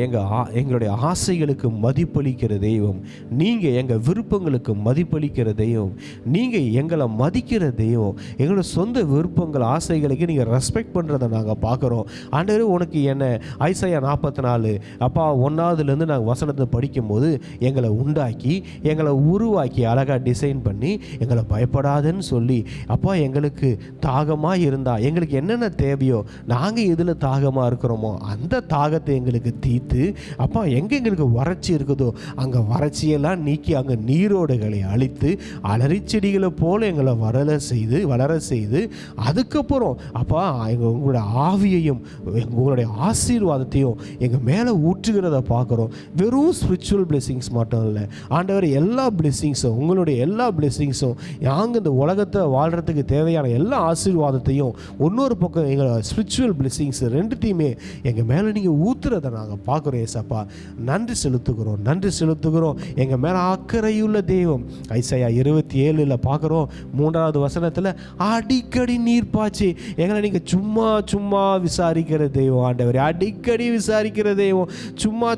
S2: எங்களுடைய ஆசைகளுக்கு மதிப்பளிக்கிற தெய்வம். நீங்கள் எங்கள் விருப்பங்களுக்கு மதிப்பளிக்கிற தெய்வம். நீங்கள் எங்களை மதிக்கிற தெய்வம். எங்களோட சொந்த விருப்பங்கள் ஆசைகளுக்கு நீங்கள் ரெஸ்பெக்ட் பண்ணுறதை நாங்கள் பார்க்குறோம் ஆண்டவரே. உனக்கு என்ன ஐசையா 44 அப்பா 1ஆவதுலேருந்து நாங்கள் வசனத்தை படிக்கும்போது எங்களை உண்டாக்கி எங்களை உருவாக்கி அழகாக டிசைன் பண்ணி எங்களை பயப்படாதுன்னு சொல்லி, அப்பா எங்களுக்கு தாகமாக இருந்தால் எங்களுக்கு என்னென்ன தேவையோ
S3: நாங்கள் எதில் தாகமாக இருக்கிறோமோ அந்த தாகத்தை எங்களுக்கு தீர்த்து, அப்பா எங்களுக்கு வறட்சி இருக்குதோ அங்கே வறட்சியெல்லாம் நீக்கி அங்கே நீரோடைகளை அழித்து அலறி செடிகளை போல் எங்களை வளர செய்து அதுக்கப்புறம் அப்பா உங்களுடைய ஆவியையும் உங்களுடைய ஆசீர்வாதத்தையும் எங்கள் மேலே ஊற்றுகிறத பார்க்குறோம். வெறும் ஸ்பிரிச்சுவல் பிளெஸிங்ஸ் மட்டும் இல்லை ஆண்டவர், எல்லா பிளெஸிங்ஸும் உங்களுடைய எல்லா பிளெஸிங்ஸும் நாங்கள் இந்த உலகத்தை வாழ்கிறதுக்கு தேவையான எல்லா ஆசீர்வாதத்தையும் இன்னொரு பக்கம் எங்கள் ஸ்பிரிச்சுவல் பிளெஸிங்ஸ் ரெண்டுத்தையுமே எங்கள் மேலே நீங்கள் ஊற்றுறதை நாங்கள் பார்க்குறோம். ஏசப்பா நன்றி செலுத்துகிறோம். எங்கள் மேலே அக்கறையுள்ள தெய்வம். ஐசையா 27 பார்க்குறோம் 3வது வசனத்தில், அடிக்கடி நீர் பாய்ச்சி எங்களை நீங்கள் சும்மா விசாரிக்கிற தெய்வம் ஆண்டவர், அடிக்கடி விசாரிக்கிற தெய்வம்,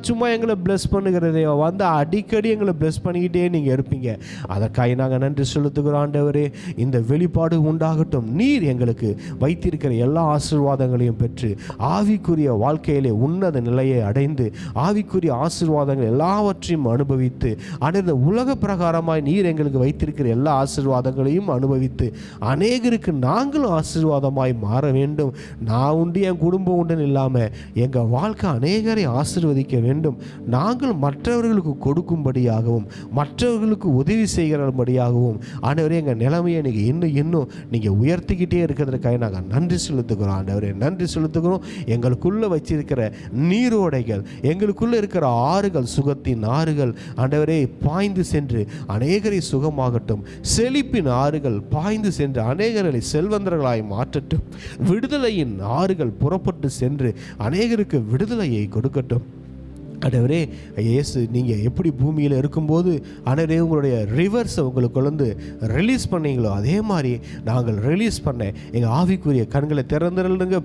S3: சும்மா எங்களை பிளஸ் பண்ணுகிற தெய்வம், வந்து அடிக்கடி எங்களை பிளஸ் பண்ணிக்கிட்டே நீங்கள் இருப்பீங்க. அதற்காக நாங்கள் நன்றி செலுத்துகிறோம் ஆண்டவரே. இந்த வெளிப்பாடு உண்டாகட்டும். நீர் எங்களுக்கு வைத்திருக்கிற எல்லா ஆசீர்வாதங்களையும் பெற்று ஆவிக்குரிய வாழ்க்கையிலே உன்னத நிலையை அடைந்து ஆவிக்குரிய ஆசீர்வாதங்கள் எல்லாவற்றையும் அனுபவித்து அந்த உலக பிரகாரமாய் நீர் எங்களுக்கு வைத்திருக்கிற எல்லா ஆசீர்வாதங்களையும் அனுபவித்து அநேகருக்கு நாங்களும் ஆசீர்வாதமாய் மாற வேண்டும். நான் உண்டு என் குடும்பம் உண்டுன்னு இல்லாமல் எங்கள் வாழ்க்கை அநேகரை ஆசீர்வதிக்க வேண்டும். நாங்கள் மற்றவர்களுக்கு கொடுக்கும்படியாகவும் மற்றவர்களுக்கு உதவி செய்கிறபடியாகவும் ஆண்டவரே எங்கள் நிலைமையை நீங்கள் இன்னும் நீங்கள் உயர்த்திக்கிட்டே இருக்கிறதுக்காக நாங்கள் நன்றி செலுத்துகிறோம் ஆண்டவரே. நன்றி செலுத்துகிறோம். எங்களுக்குள்ளே வச்சிருக்கிற நீரோடைகள், எங்களுக்குள்ளே இருக்கிற ஆறுகள், சுகத்தின் ஆறுகள் ஆண்டவரே பாய்ந்து சென்று அநேகரை சுகமாகட்டும். செழிப்பின் ஆறுகள் பாய்ந்து சென்று அநேகர்களை செல்வந்தர்களாய் மாற்றட்டும். விடுதலையின் ஆறுகள் புறப்பட்டு சென்று அநேகருக்கு விடுதலையை கொடுக்கட்டும். ஆண்டவரே இயேசு, நீங்கள் எப்படி பூமியில் இருக்கும்போது ஆண்டவரே உங்களுடைய ரிவர்ஸை உங்களுக்கு ரிலீஸ் பண்ணீங்களோ அதே மாதிரி நாங்கள் ரிலீஸ் பண்ண எங்கள் ஆவிக்குரிய கண்களை திறந்துருங்க.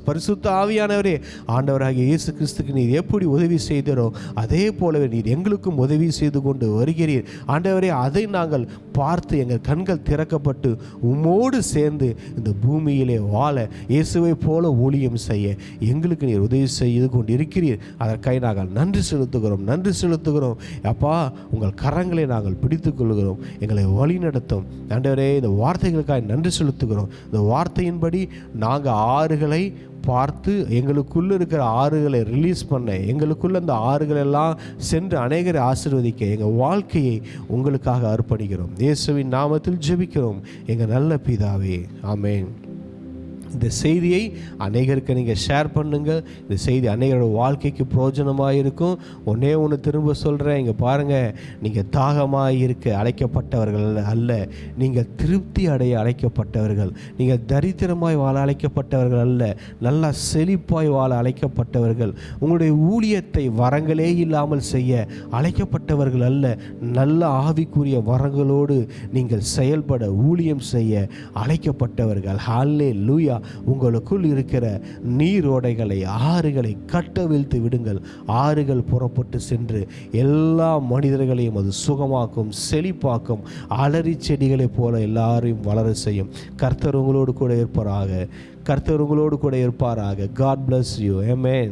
S3: பரிசுத்த ஆவியானவரே, ஆண்டவராகிய இயேசு கிறிஸ்துக்கு நீர் எப்படி உதவி செய்தீரோ அதே போலவே நீர் எங்களுக்கும் உதவி செய்து கொண்டு வருகிறீர் ஆண்டவரே. அதை நாங்கள் பார்த்து எங்கள் கண்கள் திறக்கப்பட்டு உம்மோடு சேர்ந்து இந்த பூமியிலே வாழ இயேசுவை போல ஊழியம் செய்ய எங்களுக்கு நீர் உதவி செய்து கொண்டு இருக்கிறீர். அதற்காக நாங்கள் நன்றி செலுத்துகிறோம் அப்பா. உங்கள் கரங்களை நாங்கள் பிடித்துக் கொள்கிறோம். எங்களை வழி நடத்தும் ஆண்டவரே. இந்த வார்த்தைகளுக்காக நன்றி செலுத்துகிறோம். இந்த வார்த்தையின்படி நாங்கள் ஆறுகளை பார்த்து எங்களுக்குள்ளே இருக்கிற ஆறுகளை ரிலீஸ் பண்ண, எங்களுக்குள்ள அந்த ஆறுகளெல்லாம் சென்று அநேகரை ஆசீர்வதிக்க எங்கள் வாழ்க்கையை உங்களுக்காக அர்ப்பணிக்கிறோம். இயேசுவின் நாமத்தில் ஜெபிக்கிறோம் எங்கள் நல்ல பிதாவே, ஆமென். இந்த செய்தியை அநேகருக்கு நீங்கள் ஷேர் பண்ணுங்கள். இந்த செய்தி அநேகரோட வாழ்க்கைக்கு பிரயோஜனமாக இருக்கும். ஒன்று திரும்ப சொல்கிறேன், இங்கே பாருங்கள், நீங்கள் தாகமாக இருக்க அழைக்கப்பட்டவர்கள் அல்ல, நீங்கள் திருப்தி அடைய அழைக்கப்பட்டவர்கள். நீங்கள் தரித்திரமாய் வாழ அழைக்கப்பட்டவர்கள் அல்ல, நல்லா செழிப்பாய் வாழ அழைக்கப்பட்டவர்கள். உங்களுடைய ஊழியத்தை வரங்களே இல்லாமல் செய்ய அழைக்கப்பட்டவர்கள் அல்ல, நல்ல ஆவிக்குரிய வரங்களோடு நீங்கள் செயல்பட ஊழியம் செய்ய அழைக்கப்பட்டவர்கள். ஹல்லேலூயா. உங்களுக்குள் இருக்கிற நீரோடைகளை, ஆறுகளை கட்டவிழ்த்து விடுங்கள். ஆறுகள் புறப்பட்டு சென்று எல்லா மனிதர்களையும் அது சுகமாக்கும், செழிப்பாக்கும், அலறி செடிகளைப் போல எல்லாரையும் வளர செய்யும். கர்த்தர் உங்களோடு கூட இருப்பாராக. God bless you. Amen.